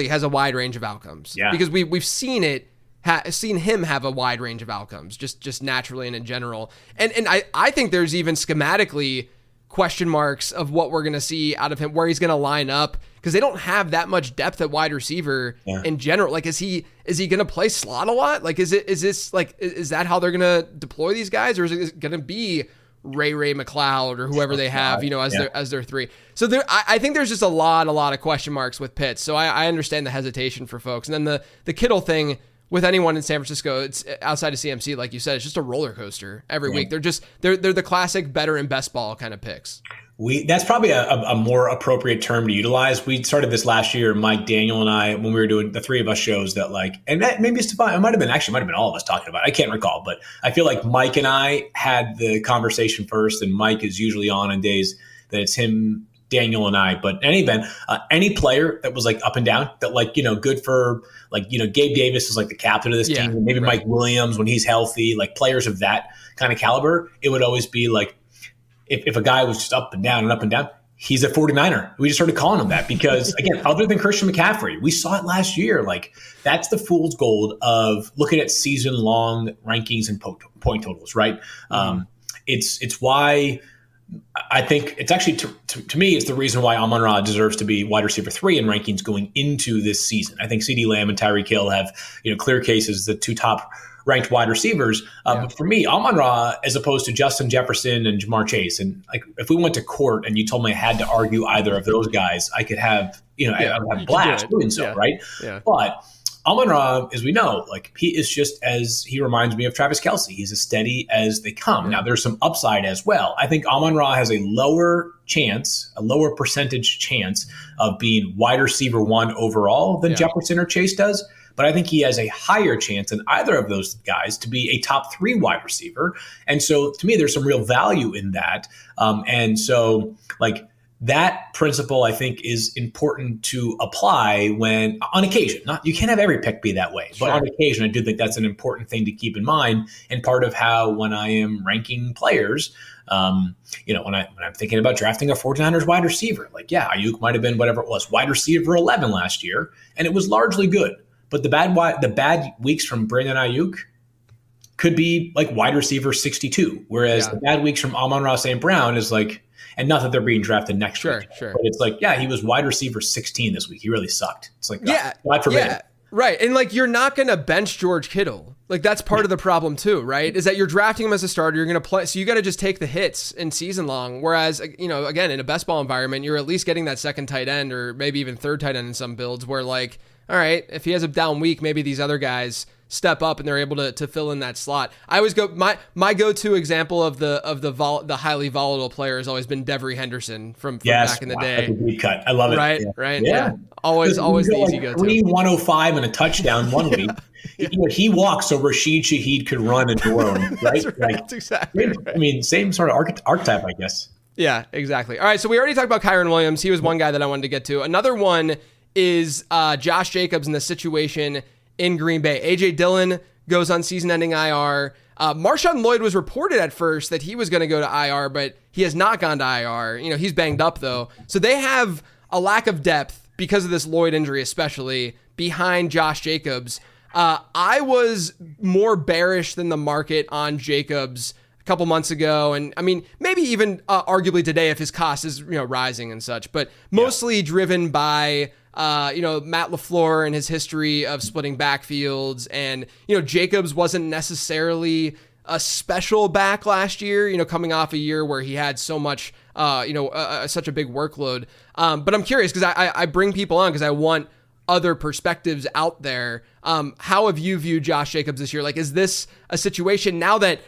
has a wide range of outcomes because we've seen it. Seen him have a wide range of outcomes just naturally and in general. And I think there's even schematically question marks of what we're going to see out of him, where he's going to line up, because they don't have that much depth at wide receiver in general. Like, is he going to play slot a lot? Like, is that how they're going to deploy these guys, or is it going to be Ray McLeod or whoever they have, as their three. So I think there's just a lot of question marks with Pitts. So I understand the hesitation for folks. And then the Kittle thing with anyone in San Francisco, it's outside of CMC, like you said, it's just a roller coaster every week. They're the classic better and best ball kind of picks. That's probably a more appropriate term to utilize. We started this last year, Mike, Daniel, and I, when we were doing the three of us shows that and maybe Stefan, it might have been all of us talking about it. I can't recall, but I feel like Mike and I had the conversation first, and Mike is usually on days that it's him, Daniel, and I. But in any event, any player that was up and down, that good for Gabe Davis is the captain of this team, and maybe right. Mike Williams when he's healthy, players of that kind of caliber, it would always be if a guy was just up and down, he's a 49er. We just started calling him that because, again, other than Christian McCaffrey, we saw it last year. That's the fool's gold of looking at season-long rankings and point totals, right? Mm-hmm. It's why I think it's actually, to me, it's the reason why Amon-Ra deserves to be wide receiver 3 in rankings going into this season. I think CeeDee Lamb and Tyreek Hill have clear cases, the two top ranked wide receivers. But for me, Amon-Ra, as opposed to Justin Jefferson and Jamar Chase, and if we went to court and you told me I had to argue either of those guys, I could have, I would have a blast doing so, right? Yeah. But Amon-Ra, as we know, he is he reminds me of Travis Kelce. He's as steady as they come. Now, there's some upside as well. I think Amon-Ra has a lower percentage chance of being wide receiver 1 overall than Jefferson or Chase does. But I think he has a higher chance than either of those guys to be a top 3 wide receiver. And so to me, there's some real value in that. And so that principle, I think, is important to apply when on occasion. You can't have every pick be that way, but on occasion, I do think that's an important thing to keep in mind. And part of how, when I am ranking players, when I'm thinking about drafting a 49ers wide receiver, Ayuk might have been whatever it was, wide receiver 11 last year, and it was largely good. But the bad weeks from Brandon Ayuk could be wide receiver 62, whereas the bad weeks from Amon-Ra St. Brown is and not that they're being drafted next week, but it's he was wide receiver 16 this week. He really sucked. It's God forbid. Yeah, right. And you're not going to bench George Kittle. That's part of the problem too, right? Is that you're drafting him as a starter. You're going to play, so you got to just take the hits in season long. Whereas, again, in a best ball environment, you're at least getting that second tight end or maybe even third tight end in some builds where all right, if he has a down week, maybe these other guys step up and they're able to fill in that slot. I always go my go-to example of the highly volatile player has always been Devery Henderson from back in the day. That's a deep cut. I love it. Right. Yeah. Always the easy go-to. 3-105 and a touchdown one week. He walks so Rashid Shaheed could run in New Orleans, right? That's exactly right. I mean, same sort of archetype, I guess. Yeah, exactly. All right, so we already talked about Kyren Williams. He was one guy that I wanted to get to. Another one is Josh Jacobs in the situation in Green Bay. A.J. Dillon goes on season-ending IR. Marshawn Lloyd was reported at first that he was going to go to IR, but he has not gone to IR. He's banged up, though. So they have a lack of depth because of this Lloyd injury, especially behind Josh Jacobs. I was more bearish than the market on Jacobs a couple months ago, and I mean, maybe even arguably today if his cost is rising and such, but mostly driven by Matt LaFleur and his history of splitting backfields. And, Jacobs wasn't necessarily a special back last year, coming off a year where he had so much, such a big workload. But I'm curious because I bring people on because I want other perspectives out there. How have you viewed Josh Jacobs this year? Is this a situation now that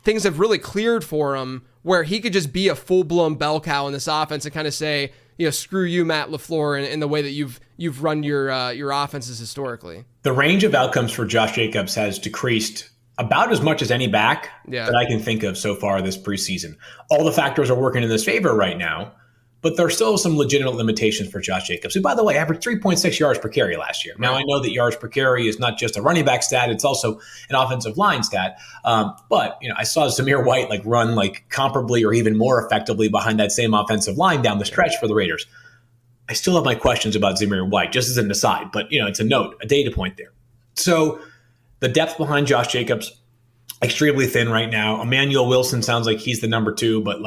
things have really cleared for him where he could just be a full-blown bell cow in this offense and kind of say, screw you, Matt LaFleur, in the way that you've run your offenses historically? The range of outcomes for Josh Jacobs has decreased about as much as any back that I can think of so far this preseason. All the factors are working in his favor right now, but there are still some legitimate limitations for Josh Jacobs, who, by the way, averaged 3.6 yards per carry last year. Now, I know that yards per carry is not just a running back stat, it's also an offensive line stat. But, I saw Zamir White run comparably or even more effectively behind that same offensive line down the stretch for the Raiders. I still have my questions about Zamir White, just as an aside, but, it's a note, a data point there. So the depth behind Josh Jacobs, extremely thin right now. Emmanuel Wilson sounds like he's the number 2, but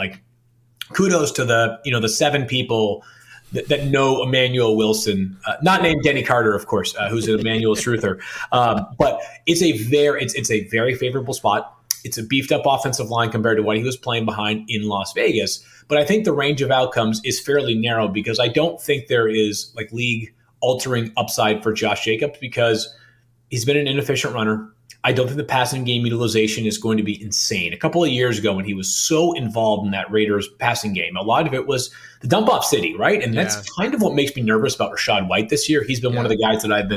kudos to the 7 people that know Emmanuel Wilson, not named Denny Carter, of course, who's an Emmanuel truther. But it's a very favorable spot. it's a beefed up offensive line compared to what he was playing behind in Las Vegas. But I think the range of outcomes is fairly narrow because I don't think there is like league altering upside for Josh Jacobs because he's been an inefficient runner. I don't think the passing game utilization is going to be insane. A couple of years ago when he was so involved in that Raiders passing game, a lot of it was the dump off city, right? And that's kind of what makes me nervous about Rachaad White this year. He's been one of the guys that I've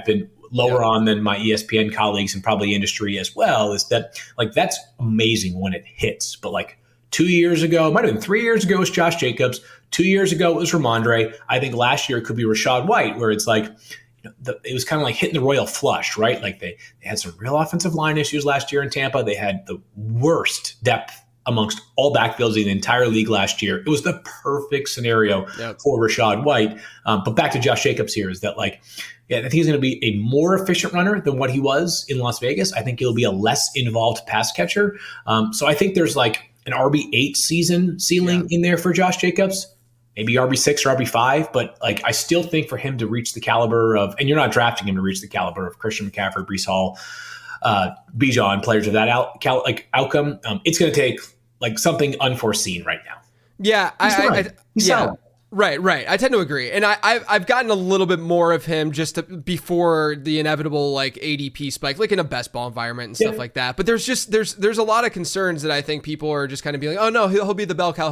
been lower on than my ESPN colleagues and probably industry as well, is that like that's amazing when it hits. But like 2 years ago, it might have been 3 years ago, it was Josh Jacobs. 2 years ago, it was Ramondre. I think last year it could be Rachaad White, where it's like, it was kind of like hitting the royal flush, right? Like they had some real offensive line issues last year in Tampa. They had the worst depth amongst all backfields in the entire league last year. It was the perfect scenario for Rachaad White. But back to Josh Jacobs here is that like, I think he's going to be a more efficient runner than what he was in Las Vegas. I think he'll be a less involved pass catcher. So I think there's like an RB8 ceiling in there for Josh Jacobs. Maybe RB6 or RB5, but like I still think for him to reach the caliber of, and you're not drafting him to reach the caliber of Christian McCaffrey, Breece Hall, Bijan, players of that outcome, it's going to take like something unforeseen right now. Yeah, He's solid. Right. I tend to agree, and I've gotten a little bit more of him just before the inevitable like ADP spike, like in a best ball environment and stuff like that. But there's a lot of concerns that I think people are just kind of being like, oh no, he'll be the bell cow,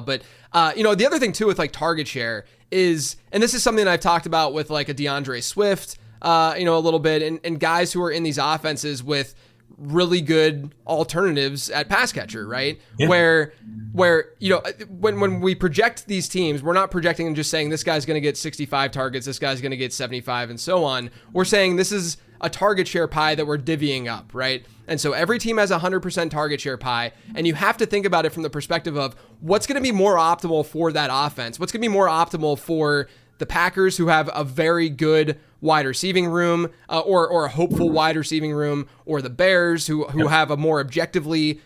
But the other thing too with like target share is, and this is something I've talked about with like a DeAndre Swift, a little bit, and guys who are in these offenses with really good alternatives at pass catcher, right? Yeah. Where when we project these teams, we're not projecting and just saying this guy's going to get 65 targets, this guy's going to get 75 and so on. We're saying this is a target share pie that we're divvying up, right? And so every team has 100% target share pie, and you have to think about it from the perspective of what's going to be more optimal for that offense. What's going to be more optimal for the Packers, who have a very good wide receiving room, or a hopeful wide receiving room, or the Bears, who have a more objectively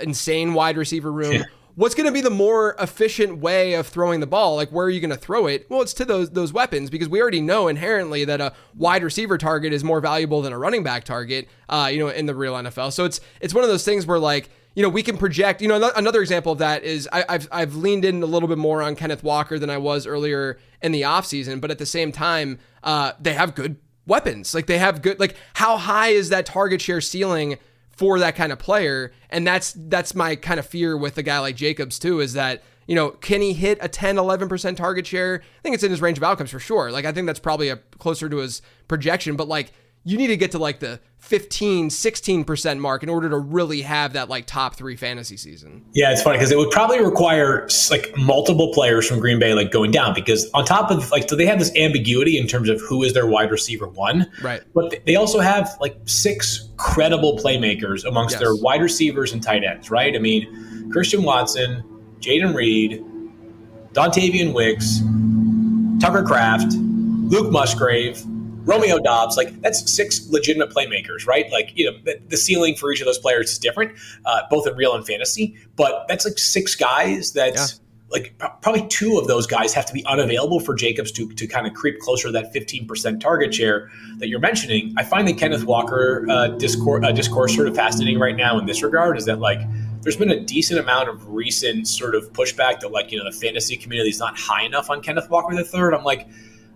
insane wide receiver room. Yeah. What's going to be the more efficient way of throwing the ball? Like, where are you going to throw it? Well, it's to those weapons, because we already know inherently that a wide receiver target is more valuable than a running back target, in the real NFL. So it's one of those things where like, we can project, another example of that is I've leaned in a little bit more on Kenneth Walker than I was earlier in the offseason, but at the same time, they have good weapons. Like they have good, like how high is that target share ceiling for that kind of player? And that's my kind of fear with a guy like Jacobs too, is that, can he hit a 10, 11% target share? I think it's in his range of outcomes for sure. Like I think that's probably closer to his projection, but like, you need to get to like the 15, 16% mark in order to really have that like top 3 fantasy season. Yeah, it's funny because it would probably require like multiple players from Green Bay like going down, because on top of like, so they have this ambiguity in terms of who is their wide receiver one, right? But they also have like 6 credible playmakers amongst their wide receivers and tight ends, right? I mean, Christian Watson, Jaden Reed, Dontavian Wicks, Tucker Kraft, Luke Musgrave, Romeo Dobbs, like that's 6 legitimate playmakers, right? Like, the ceiling for each of those players is different, both in real and fantasy, but that's like 6 guys that like probably 2 of those guys have to be unavailable for Jacobs to kind of creep closer to that 15% target share that you're mentioning. I find the Kenneth Walker discourse sort of fascinating right now in this regard, is that like, there's been a decent amount of recent sort of pushback that like, the fantasy community is not high enough on Kenneth Walker the third. I'm like,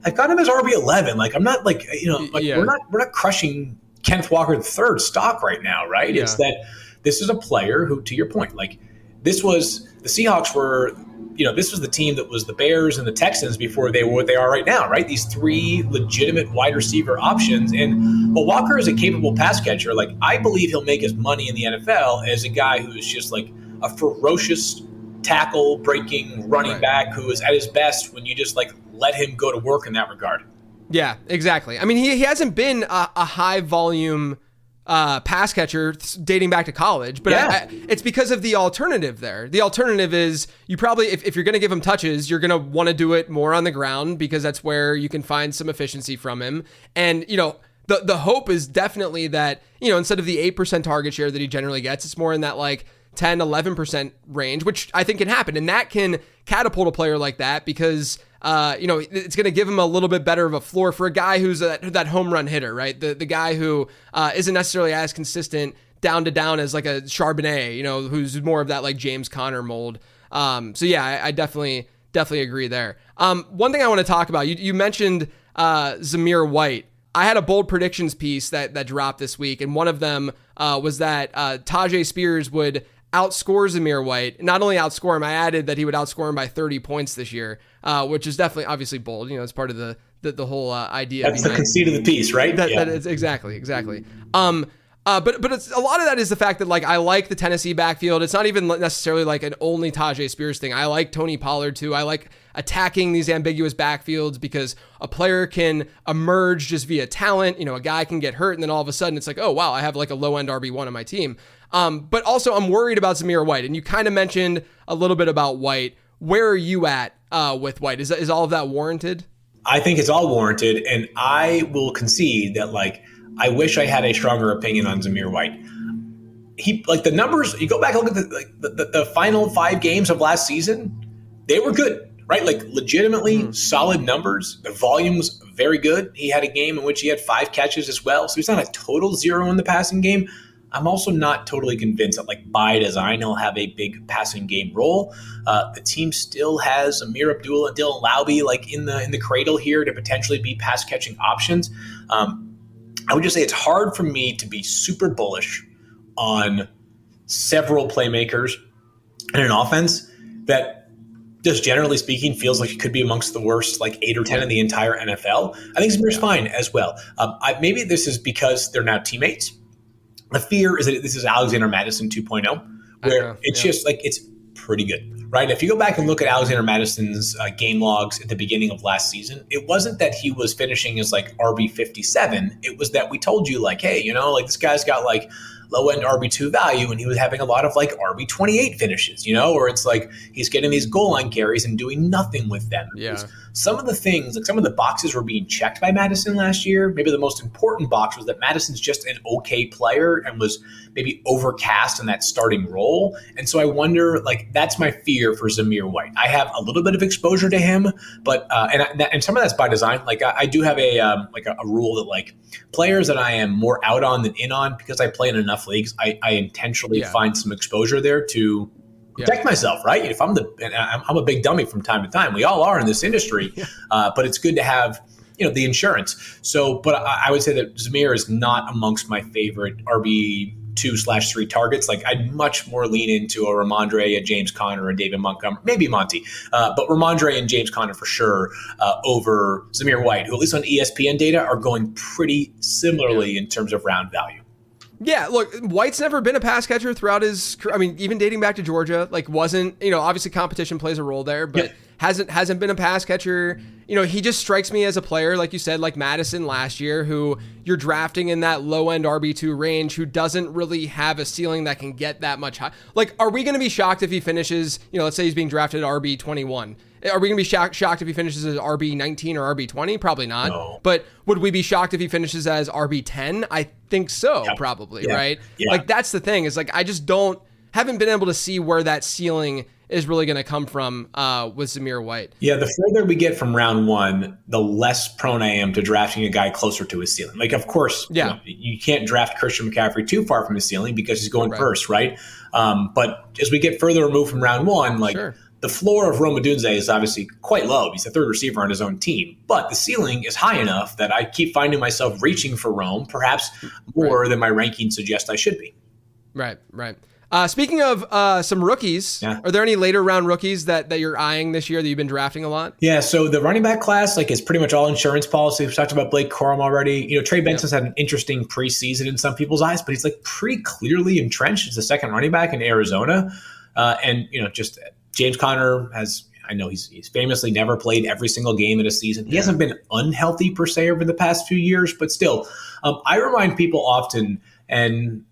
I've got him as RB11. Like I'm not like, we're not crushing Kenneth Walker III stock right now, right? Yeah. It's that this is a player who, to your point, like this was the Seahawks were, this was the team that was the Bears and the Texans before they were what they are right now, right? These 3 legitimate wide receiver options. And while Walker is a capable pass catcher, like I believe he'll make his money in the NFL as a guy who is just like a ferocious tackle breaking running back who is at his best when you just like let him go to work in that regard. Yeah, exactly. I mean, he hasn't been a high volume pass catcher dating back to college, but it's because of the alternative there. The alternative is you probably, if you're going to give him touches, you're going to want to do it more on the ground because that's where you can find some efficiency from him. And, the hope is definitely that, instead of the 8% target share that he generally gets, it's more in that like 10, 11% range, which I think can happen. And that can catapult a player like that because, it's going to give him a little bit better of a floor for a guy who's that home run hitter, right? The guy who isn't necessarily as consistent down to down as like a Charbonnet, you know, who's more of that like James Conner mold. So yeah, I definitely agree there. One thing I want to talk about, you mentioned Zamir White. I had a bold predictions piece that dropped this week, and one of them was that Tajay Spears would outscore Zamir White. Not only outscore him, I added that he would outscore him by 30 points this year, which is definitely obviously bold. You know, it's part of the whole idea. That's the conceit of the piece, right? That is exactly. But it's a lot of that is the fact that like I like the Tennessee backfield. It's not even necessarily like an only Tajay Spears thing. I like Tony Pollard too. I like attacking these ambiguous backfields because a player can emerge just via talent. You know, a guy can get hurt and then all of a sudden it's like, oh wow, I have like a low end RB1 on my team. But also I'm worried about Zamir White, and you kind of mentioned a little bit about White. Where are you at with White? Is all of that warranted? I think it's all warranted, and I will concede that like I wish I had a stronger opinion on Zamir White. He like the numbers. You go back and look at the final 5 games of last season. They were good, right? Like legitimately solid numbers. The volume was very good. He had a game in which he had 5 catches as well. So he's not a total zero in the passing game. I'm also not totally convinced that like by design he'll have a big passing game role. The team still has Amir Abdul and Dylan Laube like in the cradle here to potentially be pass catching options. I would just say it's hard for me to be super bullish on several playmakers in an offense that just generally speaking feels like it could be amongst the worst like 8 or 10 in the entire NFL. I think Zamir's fine as well. Maybe this is because they're now teammates. The fear is that this is Alexander Mattison 2.0, where it's just like it's pretty good, right? If you go back and look at Alexander Madison's game logs at the beginning of last season, it wasn't that he was finishing as like RB 57. It was that we told you like, hey, you know, like this guy's got like low end RB2 value, and he was having a lot of like RB 28 finishes, you know, or it's like he's getting these goal line carries and doing nothing with them. Yeah. Some of the things, like some of the boxes were being checked by Madison last year. Maybe the most important box was that Madison's just an okay player and was maybe overcast in that starting role. And so I wonder, like, that's my fear for Zamir White. I have a little bit of exposure to him, but and some of that's by design. Like I do have a rule that like players that I am more out on than in on because I play in enough leagues. I intentionally find some exposure there to protect myself, right? If I'm a big dummy from time to time. We all are in this industry, but it's good to have, you know, the insurance. So, but I would say that Zamir is not amongst my favorite RB2/3 targets. Like I'd much more lean into a Ramondre, a James Conner, a David Montgomery, maybe Monty, but Ramondre and James Conner for sure over Zamir White, who at least on ESPN data are going pretty similarly in terms of round value. Yeah, look, White's never been a pass catcher throughout his career. I mean, even dating back to Georgia, like wasn't, you know, obviously competition plays a role there, but hasn't been a pass catcher. You know, he just strikes me as a player, like you said, like Madison last year, who you're drafting in that low end RB2 range, who doesn't really have a ceiling that can get that much high. Like, are we going to be shocked if he finishes, you know, let's say he's being drafted at RB21? Are we going to be shocked if he finishes as RB19 or RB20? Probably not. No. But would we be shocked if he finishes as RB10? I think so, probably, right? Yeah. Like, that's the thing is, like, I just haven't been able to see where that ceiling is really going to come from with Zamir White. Yeah, the further we get from round 1, the less prone I am to drafting a guy closer to his ceiling. Like, of course, you can't draft Christian McCaffrey too far from his ceiling because he's going first, right? But as we get further removed from round 1, like, the floor of Rome Odunze is obviously quite low. He's the third receiver on his own team. But the ceiling is high enough that I keep finding myself reaching for Rome, perhaps more than my rankings suggest I should be. Right. Speaking of some rookies, are there any later round rookies that you're eyeing this year that you've been drafting a lot? Yeah, so the running back class like is pretty much all insurance policy. We've talked about Blake Corum already. You know, Trey Benson's had an interesting preseason in some people's eyes, but he's like pretty clearly entrenched as the second running back in Arizona. And, you know, just James Conner I know he's famously never played every single game in a season. He hasn't been unhealthy per se over the past few years, but still, I remind people often, and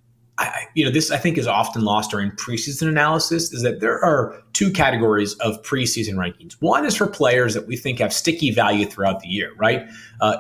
this I think is often lost during preseason analysis, is that there are 2 categories of preseason rankings. One is for players that we think have sticky value throughout the year, right?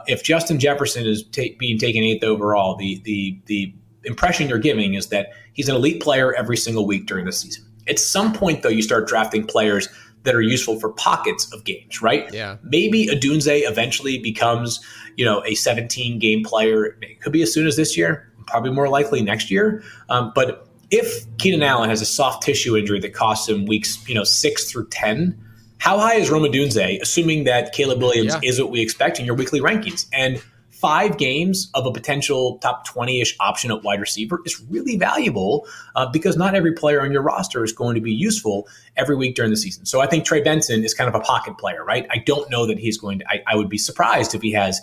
If Justin Jefferson is being taken 8th overall, the impression you're giving is that he's an elite player every single week during the season. At some point, though, you start drafting players that are useful for pockets of games, right? Yeah. Maybe Odunze eventually becomes, you know, a 17-game player. It could be as soon as this year. probably more likely next year. But if Keenan Allen has a soft tissue injury that costs him weeks 6 through 10, how high is Rome Odunze, assuming that Caleb Williams is what we expect in your weekly rankings? And 5 games of a potential top 20-ish option at wide receiver is really valuable because not every player on your roster is going to be useful every week during the season. So I think Trey Benson is kind of a pocket player, right? I don't know that he's going to – I would be surprised if he has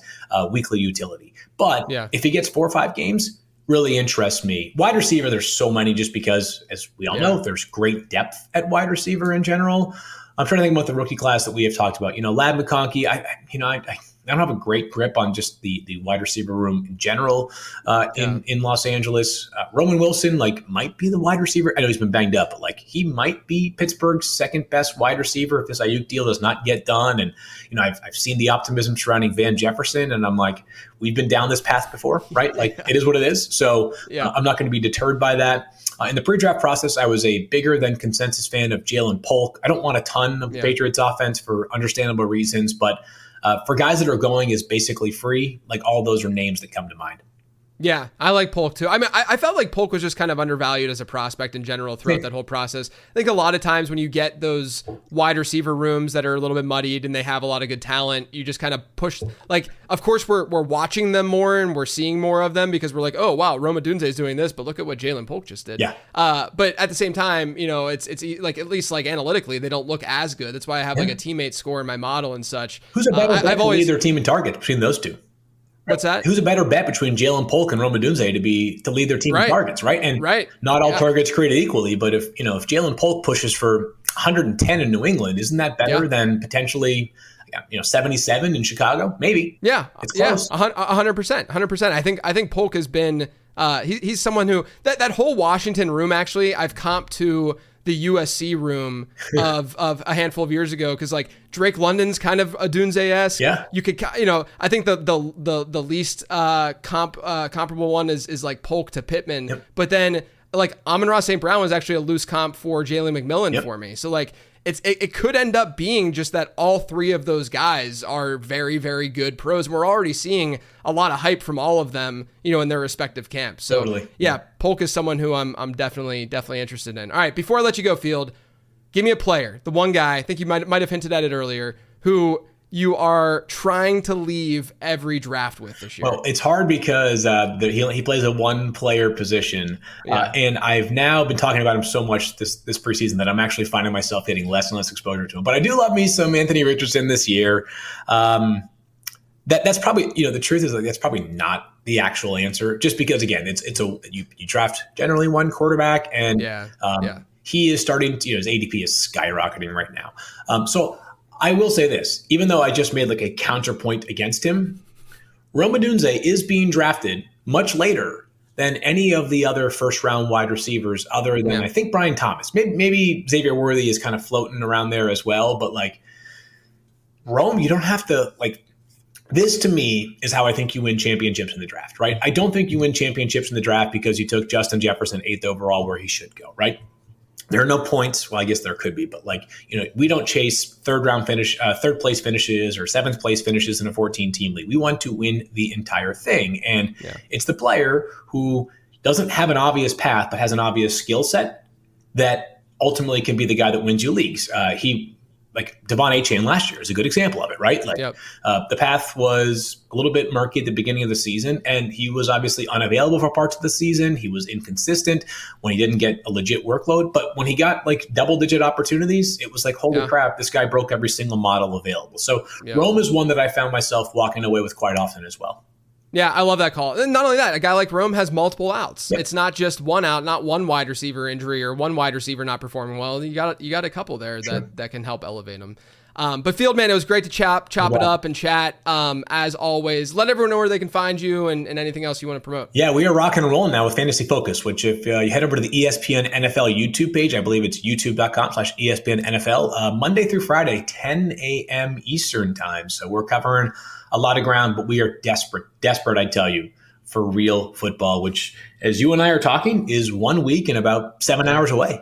weekly utility. But if he gets 4 or 5 games, really interests me. Wide receiver, there's so many just because, as we all know, there's great depth at wide receiver in general. I'm trying to think about the rookie class that we have talked about. Ladd McConkey, I don't have a great grip on just the wide receiver room in general in Los Angeles. Roman Wilson, might be the wide receiver. I know he's been banged up, but he might be Pittsburgh's second best wide receiver if this Ayuk deal does not get done. And, I've seen the optimism surrounding Van Jefferson, and I'm like, we've been down this path before, right? It is what it is. So I'm not going to be deterred by that. In the pre-draft process, I was a bigger than consensus fan of Jalen Polk. I don't want a ton of the Patriots offense for understandable reasons, but for guys that are going is basically free, all those are names that come to mind. Yeah, I like Polk too. I mean, I felt like Polk was just kind of undervalued as a prospect in general throughout that whole process. I think a lot of times when you get those wide receiver rooms that are a little bit muddied and they have a lot of good talent, you just kind of push, of course we're watching them more and we're seeing more of them because we're like, oh wow, Rome Odunze is doing this, but look at what Jalen Polk just did. Yeah. But at the same time, it's at least analytically, they don't look as good. That's why I have a teammate score in my model and such. Who's a better bet to lead their team in targets between those two? What's that? Who's a better bet between Jalen Polk and Rome Odunze to lead their team in targets, right? And not all targets created equally, but if Jalen Polk pushes for 110 in New England, isn't that better than potentially 77 in Chicago? Maybe. Yeah, it's close. 100%. I think Polk has been he's someone who that whole Washington room actually I've comped to the USC room of a handful of years ago because Drake London's kind of Odunze-esque. Yeah, you could I think the least comparable one is Polk to Pittman, but then Amon-Ra St. Brown was actually a loose comp for Jalen McMillan for me. So it could end up being just that all 3 of those guys are very, very good pros. And we're already seeing a lot of hype from all of them, in their respective camps. So totally. Polk is someone who I'm definitely interested in. All right, before I let you go, Field, give me a player, the one guy, I think you might have hinted at it earlier, who you are trying to leave every draft with this year. Well, it's hard because he plays a one-player position, and I've now been talking about him so much this preseason that I'm actually finding myself getting less and less exposure to him. But I do love me some Anthony Richardson this year. That's probably the truth is that's probably not the actual answer, just because again you draft generally one quarterback, and he is starting to his ADP is skyrocketing right now. So I will say this, even though I just made a counterpoint against him, Rome Odunze is being drafted much later than any of the other first-round wide receivers other than, I think, Brian Thomas. Maybe Xavier Worthy is kind of floating around there as well, but Rome, you don't have to this to me is how I think you win championships in the draft, right? I don't think you win championships in the draft because you took Justin Jefferson 8th overall where he should go, right? There are no points. Well, I guess there could be, but we don't chase third place finishes or 7th place finishes in a 14-team league. We want to win the entire thing. And it's the player who doesn't have an obvious path, but has an obvious skill set that ultimately can be the guy that wins you leagues. Devon Achane last year is a good example of it, right? The path was a little bit murky at the beginning of the season, and he was obviously unavailable for parts of the season. He was inconsistent when he didn't get a legit workload, but when he got double-digit opportunities, it was holy crap, this guy broke every single model available. So Rome is one that I found myself walking away with quite often as well. Yeah, I love that call. And not only that, a guy like Rome has multiple outs. Yep. It's not just one out, not one wide receiver injury or one wide receiver not performing well. You got a couple there that can help elevate him. But Field, man, it was great to chop it up and chat. As always, let everyone know where they can find you and anything else you want to promote. Yeah, we are rocking and rolling now with Fantasy Focus, which if you head over to the ESPN NFL YouTube page, I believe it's youtube.com/ESPN NFL, Monday through Friday, 10 a.m. Eastern time. So we're covering a lot of ground, but we are desperate, I tell you, for real football, which, as you and I are talking, is 1 week and about 7 hours away.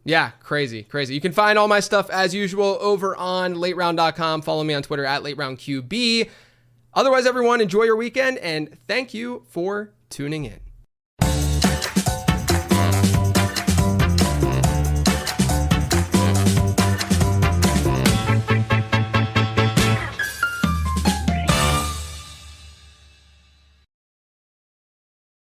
Yeah, crazy. You can find all my stuff, as usual, over on lateround.com. Follow me on Twitter at lateroundqb. Otherwise, everyone, enjoy your weekend, and thank you for tuning in.